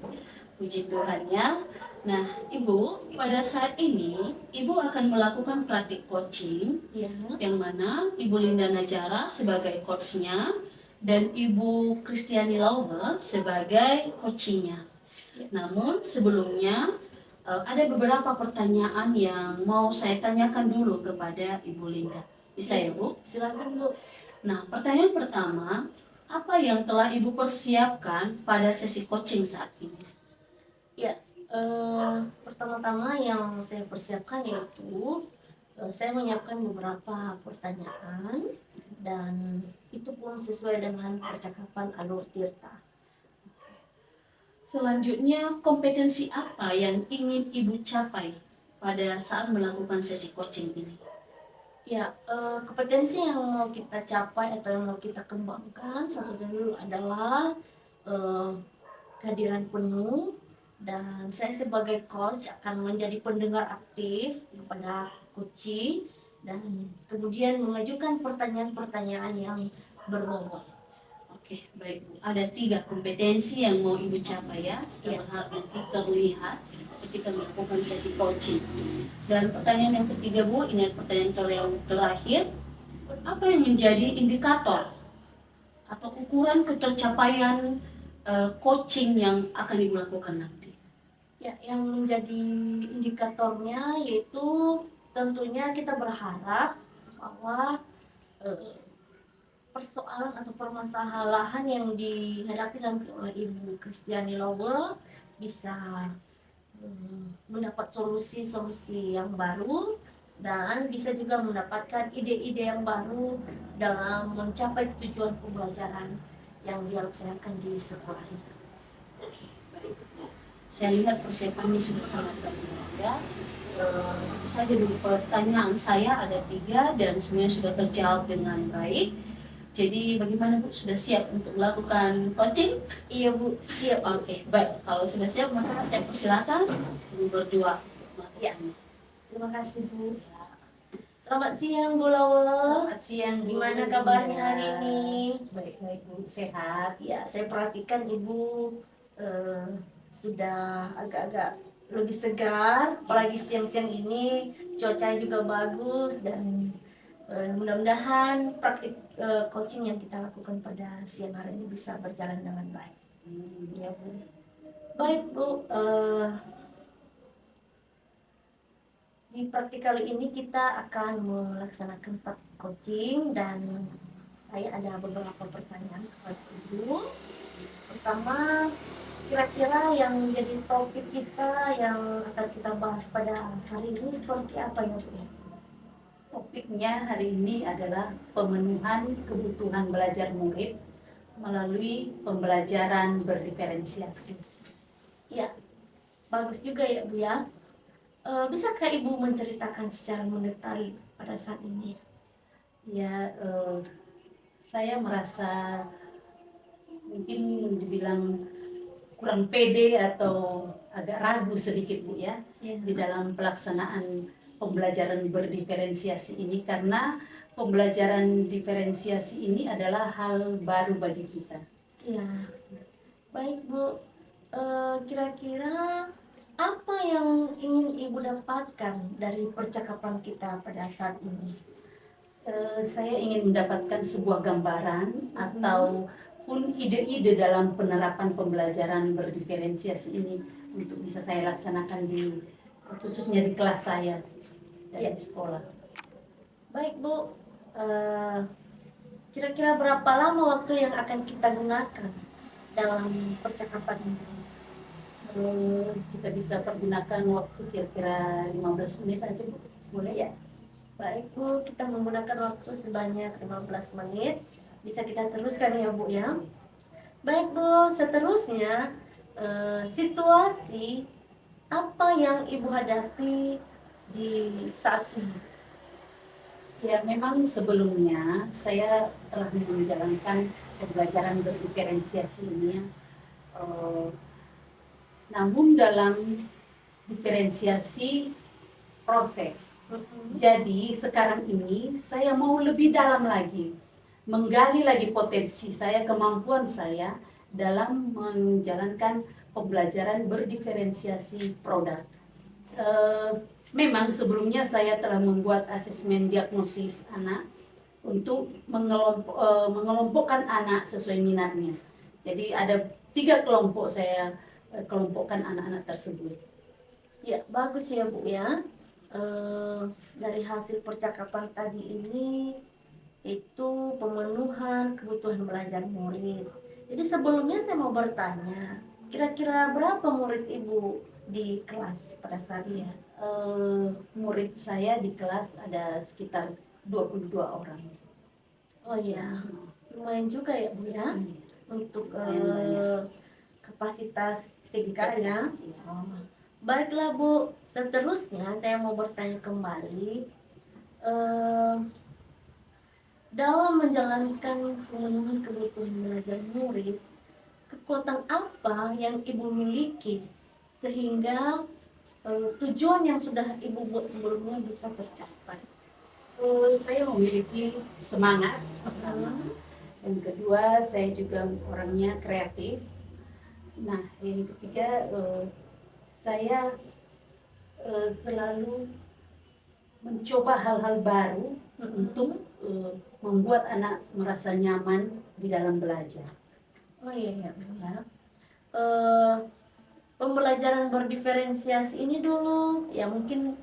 Puji Tuhan ya. Nah, Ibu, pada saat ini Ibu akan melakukan praktik coaching Ya. yang mana Ibu Linda Najara sebagai coachnya dan Ibu Kristiani Laube sebagai coachingnya. Namun sebelumnya ada beberapa pertanyaan yang mau saya tanyakan dulu kepada Ibu Linda. Bisa ya Bu? Silakan Bu. Nah, pertanyaan pertama, apa yang telah Ibu persiapkan pada sesi coaching saat ini? Ya, pertama-tama yang saya persiapkan yaitu saya menyiapkan beberapa pertanyaan dan itu pun sesuai dengan percakapan Alur Tirta. Selanjutnya, kompetensi apa yang ingin Ibu capai pada saat melakukan sesi coaching ini? Ya, kompetensi yang mau kita capai atau yang mau kita kembangkan salah satunya adalah kehadiran penuh, dan saya sebagai coach akan menjadi pendengar aktif kepada coaching dan kemudian mengajukan pertanyaan-pertanyaan yang berbobot. Oke, baik Bu. Ada 3 kompetensi yang mau Ibu capai ya, yang harus nanti terlihat ketika melakukan sesi coaching. Dan pertanyaan yang ketiga Bu, ini pertanyaan yang terakhir, apa yang menjadi indikator atau ukuran ketercapaian coaching yang akan Ibu lakukan nanti? Ya, yang menjadi indikatornya yaitu tentunya kita berharap bahwa persoalan atau permasalahan yang dihadapi nanti oleh Ibu Kristiani Laube bisa mendapat solusi-solusi yang baru dan bisa juga mendapatkan ide-ide yang baru dalam mencapai tujuan pembelajaran yang dilaksanakan di sekolahnya. Saya lihat persiapannya sudah sangat baik ya. Itu saja dulu pertanyaan saya, ada 3 dan semuanya sudah terjawab dengan baik. Jadi bagaimana Bu, sudah siap untuk melakukan coaching? Iya Bu, siap. Oke, baik. Kalau sudah siap maka saya persilakan Ibu berdua. Ya, terima kasih Bu. Selamat siang Bu Lawe. Selamat siang Bu. Gimana kabarnya hari ini? Baik-baik Bu, sehat. Ya, saya perhatikan Ibu sudah agak-agak lebih segar, apalagi siang-siang ini cuaca juga bagus dan mudah-mudahan praktik coaching yang kita lakukan pada siang hari ini bisa berjalan dengan baik. Ya Bu. Baik Bu, di praktik kali ini kita akan melaksanakan praktik coaching dan saya ada beberapa pertanyaan kepada Ibu. Pertama, kira-kira yang menjadi topik kita yang akan kita bahas pada hari ini seperti apa ya Bu? Topiknya hari ini adalah pemenuhan kebutuhan belajar murid melalui pembelajaran berdiferensiasi. Ya, bagus juga ya Bu ya. Bisakah Ibu menceritakan secara mendetail pada saat ini? Ya, saya merasa mungkin dibilang kurang pede atau agak ragu sedikit Bu ya, di dalam pelaksanaan pembelajaran berdiferensiasi ini, karena pembelajaran diferensiasi ini adalah hal baru bagi kita. Ya, baik Bu. Kira-kira apa yang ingin Ibu dapatkan dari percakapan kita pada saat ini? Saya ingin mendapatkan sebuah gambaran atau pun ide-ide dalam penerapan pembelajaran berdiferensiasi ini untuk bisa saya laksanakan khususnya di kelas saya dan di sekolah. Baik Bu, eh, kira-kira berapa lama waktu yang akan kita gunakan dalam percakapan ini? Kita bisa pergunakan waktu kira-kira 15 menit aja, Bu. Boleh ya? Baik Bu, kita menggunakan waktu sebanyak 15 menit. Bisa kita teruskan ya Bu ya. Baik Bu, seterusnya situasi apa yang Ibu hadapi di saat ini? Ya, memang sebelumnya saya telah menjalankan pembelajaran berdiferensiasi ini ya. Namun dalam diferensiasi proses. Jadi sekarang ini saya mau lebih dalam lagi, menggali lagi potensi saya, kemampuan saya dalam menjalankan pembelajaran berdiferensiasi produk. Memang sebelumnya saya telah membuat asesmen diagnosis anak untuk mengelompokkan anak sesuai minatnya. Jadi ada 3 kelompok saya kelompokkan anak-anak tersebut. Ya, bagus ya Bu ya. Dari hasil percakapan tadi ini itu pemenuhan kebutuhan belajar murid. Jadi sebelumnya saya mau bertanya, kira-kira berapa murid Ibu di kelas pada saat ini? Murid saya di kelas ada sekitar 22 orang. Oh iya, lumayan juga ya Bu ya, untuk kapasitas tingkat ya. Baiklah Bu, seterusnya saya mau bertanya kembali, dalam menjalankan pemenuhan kebutuhan belajar murid, kekuatan apa yang Ibu miliki sehingga tujuan yang sudah Ibu buat sebelumnya bisa tercapai? Saya memiliki semangat pertama. Yang kedua, saya juga orangnya kreatif. Nah, yang ketiga, saya selalu mencoba hal-hal baru untuk membuat anak merasa nyaman di dalam belajar. Oh iya ya, ya. Pembelajaran berdiferensiasi ini dulu ya mungkin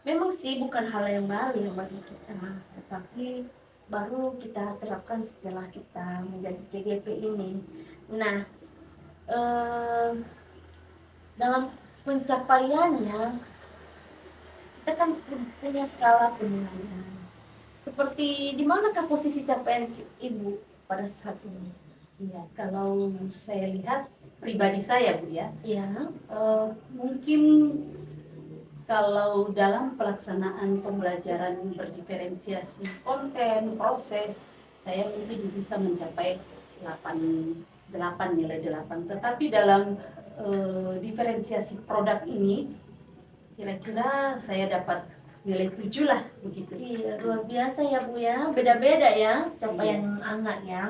memang sih bukan hal yang baru ya bagi kita, tetapi baru kita terapkan setelah kita menjadi CGP ini. Nah, dalam pencapaiannya kita kan punya skala penilaian. Seperti di manakah posisi capaian Ibu pada saat ini? Ya, kalau saya lihat pribadi saya, Bu ya, Ya, mungkin kalau dalam pelaksanaan pembelajaran berdiferensiasi konten, proses, saya mungkin bisa mencapai 8 nilai 8. Tetapi dalam diferensiasi produk ini, kira-kira saya dapat nilai 7 lah, begitu. iya, luar biasa ya Bu ya, beda-beda ya capaian anak ya.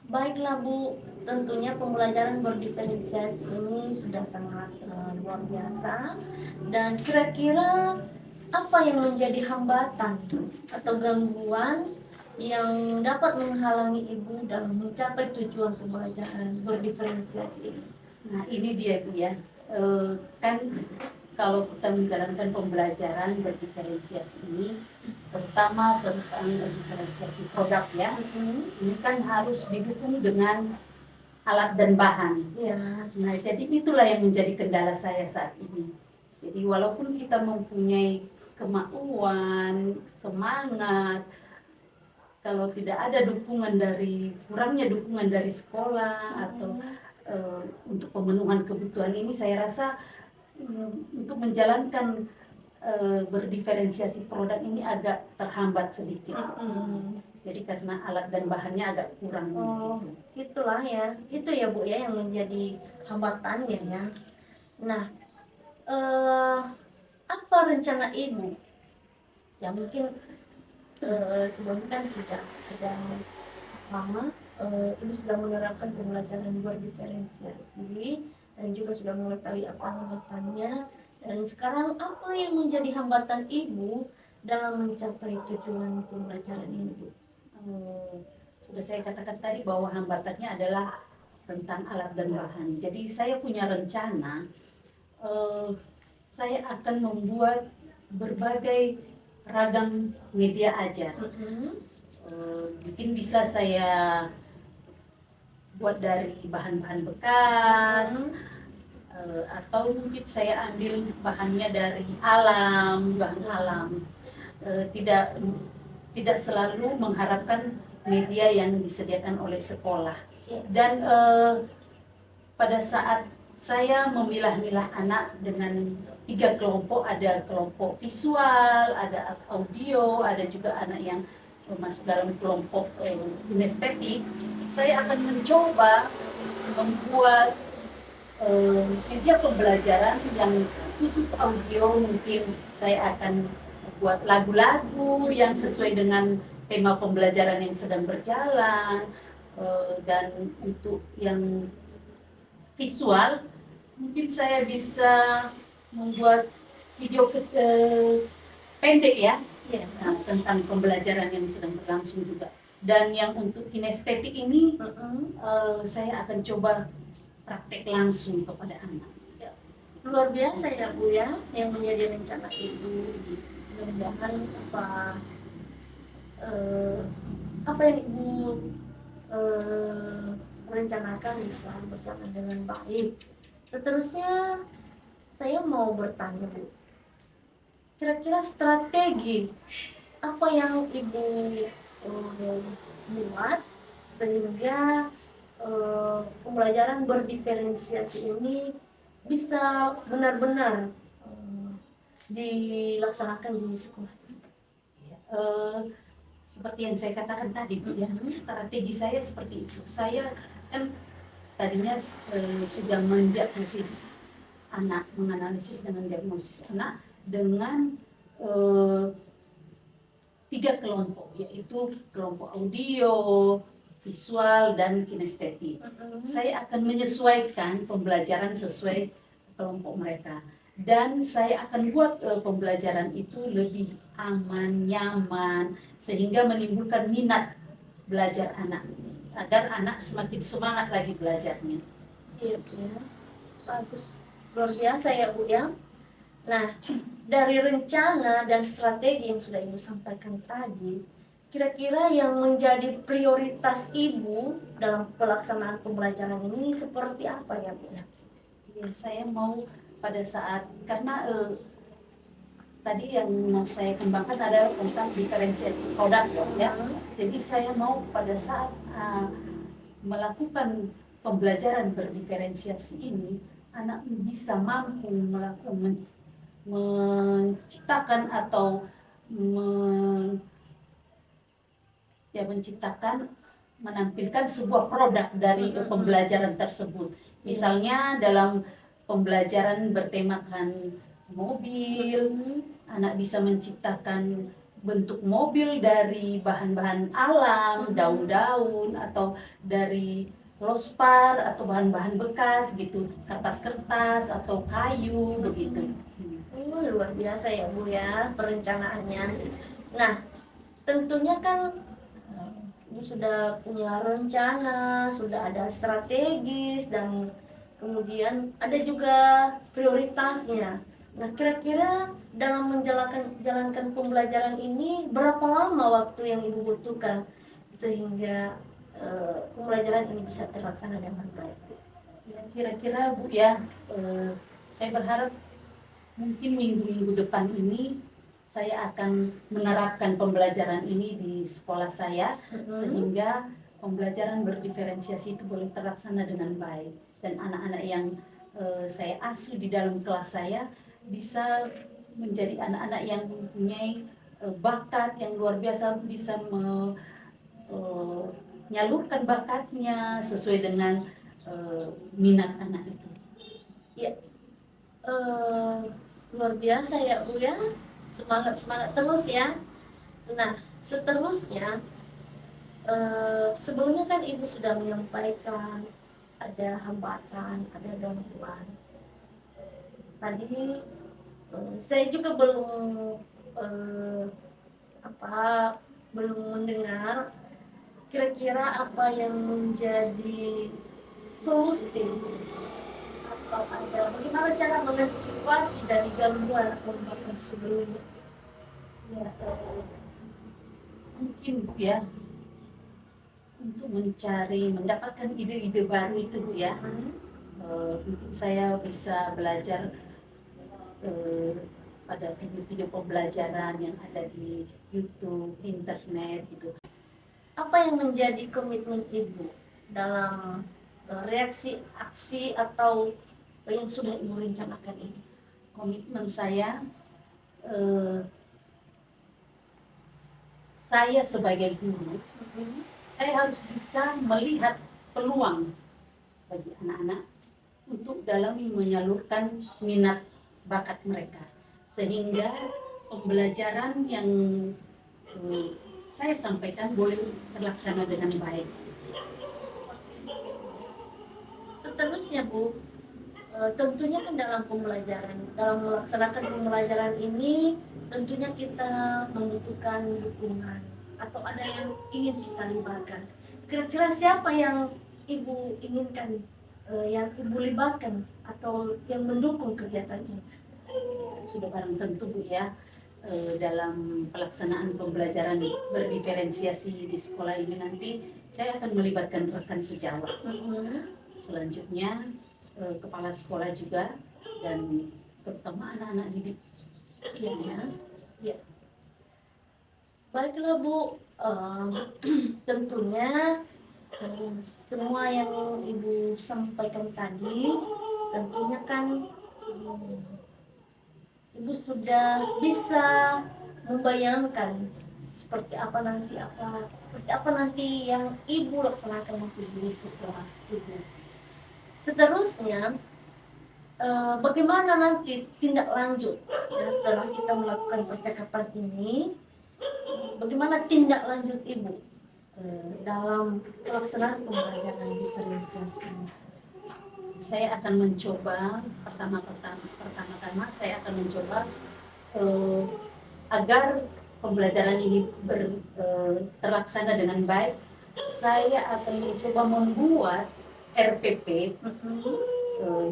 Baiklah Bu, tentunya pembelajaran berdiferensiasi ini sudah sangat luar biasa. Dan kira-kira apa yang menjadi hambatan atau gangguan yang dapat menghalangi Ibu dalam mencapai tujuan pembelajaran berdiferensiasi ini? Nah, ini dia Bu ya. Kan kalau kita menjalankan pembelajaran berdiferensiasi ini, pertama tentang diferensiasi produk ya, ini kan harus didukung dengan alat dan bahan. Ya, Nah, jadi itulah yang menjadi kendala saya saat ini. Jadi walaupun kita mempunyai kemauan, semangat, kalau tidak ada kurangnya dukungan dari sekolah atau untuk pemenuhan kebutuhan ini, saya rasa untuk menjalankan berdiferensiasi produk ini agak terhambat sedikit. Jadi karena alat dan bahannya agak kurang. Itulah ya, itu ya Bu ya yang menjadi hambatannya ya. Nah, apa rencana Ibu? Ya mungkin sebelumnya kan sudah lama Ibu sudah menerapkan pembelajaran berdiferensiasi dan juga sudah mengetahui apa hambatannya. Dan sekarang apa yang menjadi hambatan Ibu dalam mencapai tujuan pembelajaran ini, Bu? Sudah saya katakan tadi bahwa hambatannya adalah tentang alat dan bahan. Jadi saya punya rencana, saya akan membuat berbagai ragam media ajar. Mungkin bisa saya buat dari bahan-bahan bekas, atau mungkin saya ambil bahannya dari alam, bahan alam. Tidak selalu mengharapkan media yang disediakan oleh sekolah. Dan pada saat saya memilah-milah anak dengan 3 kelompok, ada kelompok visual, ada audio, ada juga anak yang masuk dalam kelompok kinestetik. Saya akan mencoba membuat media pembelajaran yang khusus audio. Mungkin saya akan buat lagu-lagu yang sesuai dengan tema pembelajaran yang sedang berjalan. Dan untuk yang visual, mungkin saya bisa membuat video pendek ya, nah, tentang pembelajaran yang sedang berlangsung juga. Dan yang untuk kinestetik ini, saya akan coba praktek langsung kepada anak. Luar biasa ya Bu ya, yang menjadi rencana Ibu. Mudah-mudahan apa yang Ibu rencanakan bisa berjalan dengan baik. Seterusnya saya mau bertanya Bu, kira-kira strategi apa yang Ibu buat sehingga pembelajaran berdiferensiasi ini bisa benar-benar dilaksanakan di sekolah? Seperti yang saya katakan tadi, Bu, ya, strategi saya seperti itu. Saya kan tadinya sudah mendiagnosis anak, menganalisis dengan diagnosis anak dengan 3 kelompok, yaitu kelompok audio, visual, dan kinestetik. Saya akan menyesuaikan pembelajaran sesuai kelompok mereka. Dan saya akan buat pembelajaran itu lebih aman, nyaman, sehingga menimbulkan minat belajar anak, agar anak semakin semangat lagi belajarnya. Iya, ya. Bagus, luar biasa ya Bu ya. Nah, dari rencana dan strategi yang sudah Ibu sampaikan tadi, kira-kira yang menjadi prioritas Ibu dalam pelaksanaan pembelajaran ini seperti apa ya Bu? Ya, saya mau pada saat, karena tadi yang mau saya kembangkan adalah tentang diferensiasi produk ya. Jadi saya mau pada saat melakukan pembelajaran berdiferensiasi ini, anak bisa mampu menciptakan atau menampilkan sebuah produk dari pembelajaran tersebut. Misalnya dalam pembelajaran bertemakan mobil, anak bisa menciptakan bentuk mobil dari bahan-bahan alam, daun-daun, atau dari lospar, atau bahan-bahan bekas gitu, kertas-kertas atau kayu begitu. Luar biasa ya Bu ya perencanaannya. Nah, tentunya kan Ibu sudah punya rencana, sudah ada strategis, dan kemudian ada juga prioritasnya. Nah, kira-kira dalam menjalankan pembelajaran ini berapa lama waktu yang Ibu butuhkan sehingga pembelajaran ini bisa terlaksana dengan baik? Kira-kira Bu ya, saya berharap mungkin minggu-minggu depan ini saya akan menerapkan pembelajaran ini di sekolah saya, sehingga pembelajaran berdiferensiasi itu boleh terlaksana dengan baik, dan anak-anak yang saya asuh di dalam kelas saya bisa menjadi anak-anak yang mempunyai bakat yang luar biasa, bisa menyalurkan bakatnya sesuai dengan minat anak itu. Ya, luar biasa ya Bu ya, semangat terus ya. Nah, seterusnya sebelumnya kan Ibu sudah menyampaikan ada hambatan, ada gangguan. Tadi saya juga belum mendengar kira-kira apa yang menjadi solusi, atau ada bagaimana cara mengantisipasi dari gangguan atau hambatan sebelumnya. Ya, mungkin Bu ya, untuk mendapatkan ide-ide baru itu Bu ya, mungkin saya bisa belajar eh, pada video-video pembelajaran yang ada di YouTube, internet gitu. Apa yang menjadi komitmen Ibu dalam reaksi, aksi, atau yang sudah Ibu rencanakan ini? Komitmen saya sebagai guru, saya harus bisa melihat peluang bagi anak-anak untuk dalam menyalurkan minat bakat mereka, sehingga pembelajaran yang saya sampaikan boleh terlaksana dengan baik. Seterusnya Bu, tentunya kan dalam pembelajaran, dalam melaksanakan pembelajaran ini tentunya kita membutuhkan dukungan atau ada yang ingin kita libatkan. Kira-kira siapa yang Ibu inginkan, yang Ibu libatkan atau yang mendukung kegiatan ini? Sudah barang tentu Bu ya, dalam pelaksanaan pembelajaran berdiferensiasi di sekolah ini nanti saya akan melibatkan rekan sejawat. Selanjutnya kepala sekolah juga, dan terutama anak-anak didik. Ya. Baiklah Bu, tentunya semua yang Ibu sampaikan tadi tentunya kan Ibu sudah bisa membayangkan seperti apa nanti yang Ibu laksanakan nanti di sekolah Ibu. Seterusnya, bagaimana nanti tindak lanjut ya, setelah kita melakukan percakapan ini, bagaimana tindak lanjut Ibu dalam pelaksanaan pembelajaran diferensiasi ini? Saya akan mencoba pertama-tama saya akan mencoba agar pembelajaran ini terlaksana dengan baik. Saya akan mencoba membuat RPP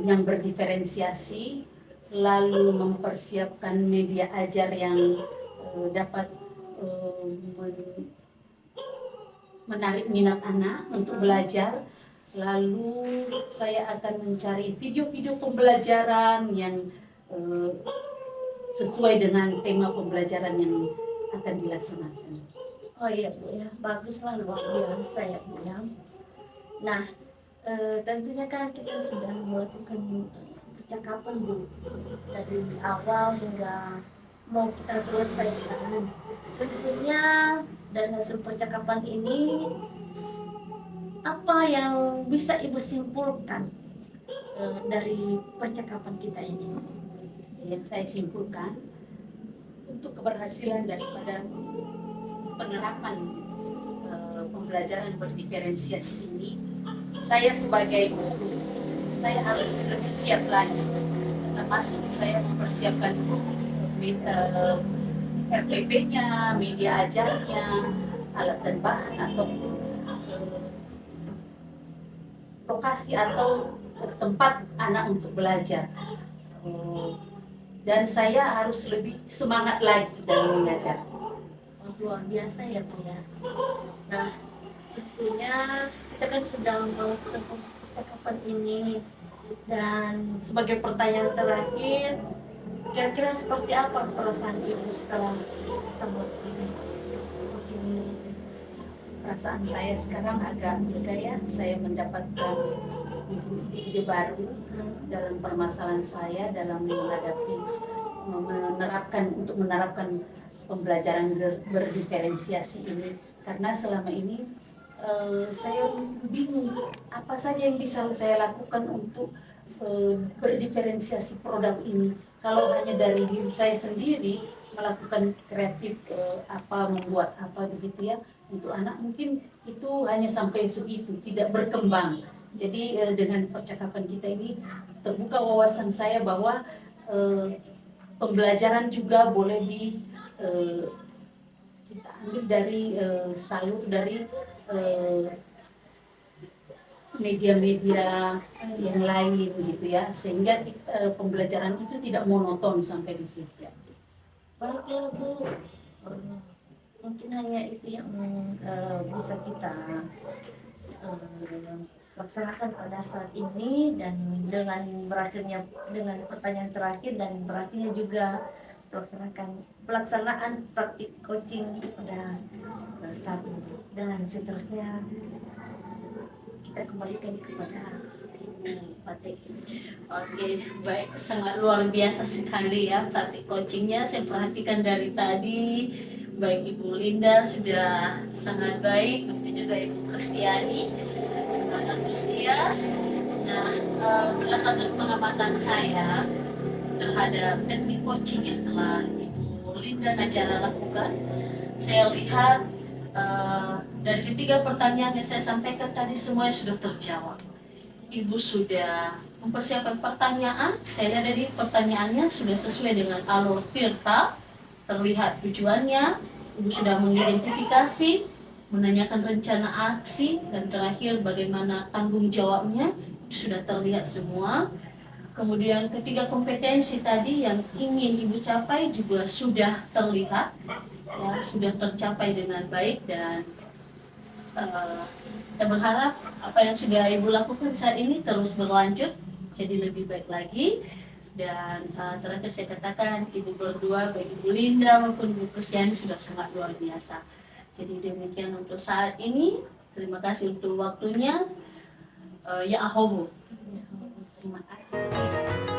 yang berdiferensiasi, lalu mempersiapkan media ajar yang dapat menarik minat anak untuk belajar. Lalu saya akan mencari video-video pembelajaran yang sesuai dengan tema pembelajaran yang akan dilaksanakan. Oh iya Bu ya, baguslah, luar biasa ya Bu ya. Nah, tentunya kan kita sudah melakukan percakapan Bu dari awal hingga mau kita selesaikan. Tentunya dari hasil percakapan ini, apa yang bisa Ibu simpulkan dari percakapan kita ini? Yang saya simpulkan, untuk keberhasilan daripada penerapan pembelajaran berdiferensiasi ini, saya sebagai guru, saya harus lebih siap lagi, termasuk saya mempersiapkan RPP-nya, media ajarnya, alat dan bahan atau lokasi atau tempat anak untuk belajar. Dan saya harus lebih semangat lagi dalam mengajar. Luar biasa ya Bu ya. Nah, tentunya kita kan sudah melakukan percakapan ini, dan sebagai pertanyaan terakhir, kira-kira seperti apa perasaan Ibu setelah kita ini? Perasaan saya sekarang agak beda ya. Saya mendapatkan ide baru dalam permasalahan saya dalam menghadapi menerapkan pembelajaran berdiferensiasi ini. Karena selama ini saya bingung apa saja yang bisa saya lakukan untuk berdiferensiasi produk ini. Kalau hanya dari diri saya sendiri melakukan kreatif, membuat apa begitu ya, untuk anak mungkin itu hanya sampai segitu, tidak berkembang. Jadi dengan percakapan kita ini terbuka wawasan saya bahwa pembelajaran juga boleh kita ambil dari salur dari media-media yang lain gitu ya, sehingga pembelajaran itu tidak monoton sampai di situ. Baiklah Bu, Mungkin hanya itu yang bisa kita laksanakan pada saat ini, dan dengan berakhirnya dengan pertanyaan terakhir dan berakhirnya juga pelaksanaan praktik coaching pada saat ini, dan seterusnya kita kembalikan kepada Patik. Oke, baik, sangat luar biasa sekali ya praktik coachingnya. Saya perhatikan dari tadi, baik Ibu Linda sudah sangat baik, begitu juga Ibu Kristiani, sangat antusias. Nah, berdasarkan pengamatan saya terhadap teknik coaching yang telah Ibu Linda Najara lakukan, saya lihat dari ketiga pertanyaan yang saya sampaikan tadi semuanya sudah terjawab. Ibu sudah mempersiapkan pertanyaan, saya lihat dari pertanyaannya sudah sesuai dengan alur Tirta, terlihat tujuannya, Ibu sudah mengidentifikasi, menanyakan rencana aksi, dan terakhir bagaimana tanggung jawabnya, itu sudah terlihat semua. Kemudian ketiga kompetensi tadi yang ingin Ibu capai juga sudah terlihat, ya, sudah tercapai dengan baik, dan kita berharap apa yang sudah Ibu lakukan saat ini terus berlanjut jadi lebih baik lagi. Dan terakhir saya katakan Ibu berdua, baik Ibu Linda maupun Ibu Kristiani sudah sangat luar biasa. Jadi demikian untuk saat ini. Terima kasih untuk waktunya. Ya ahomu. Terima kasih.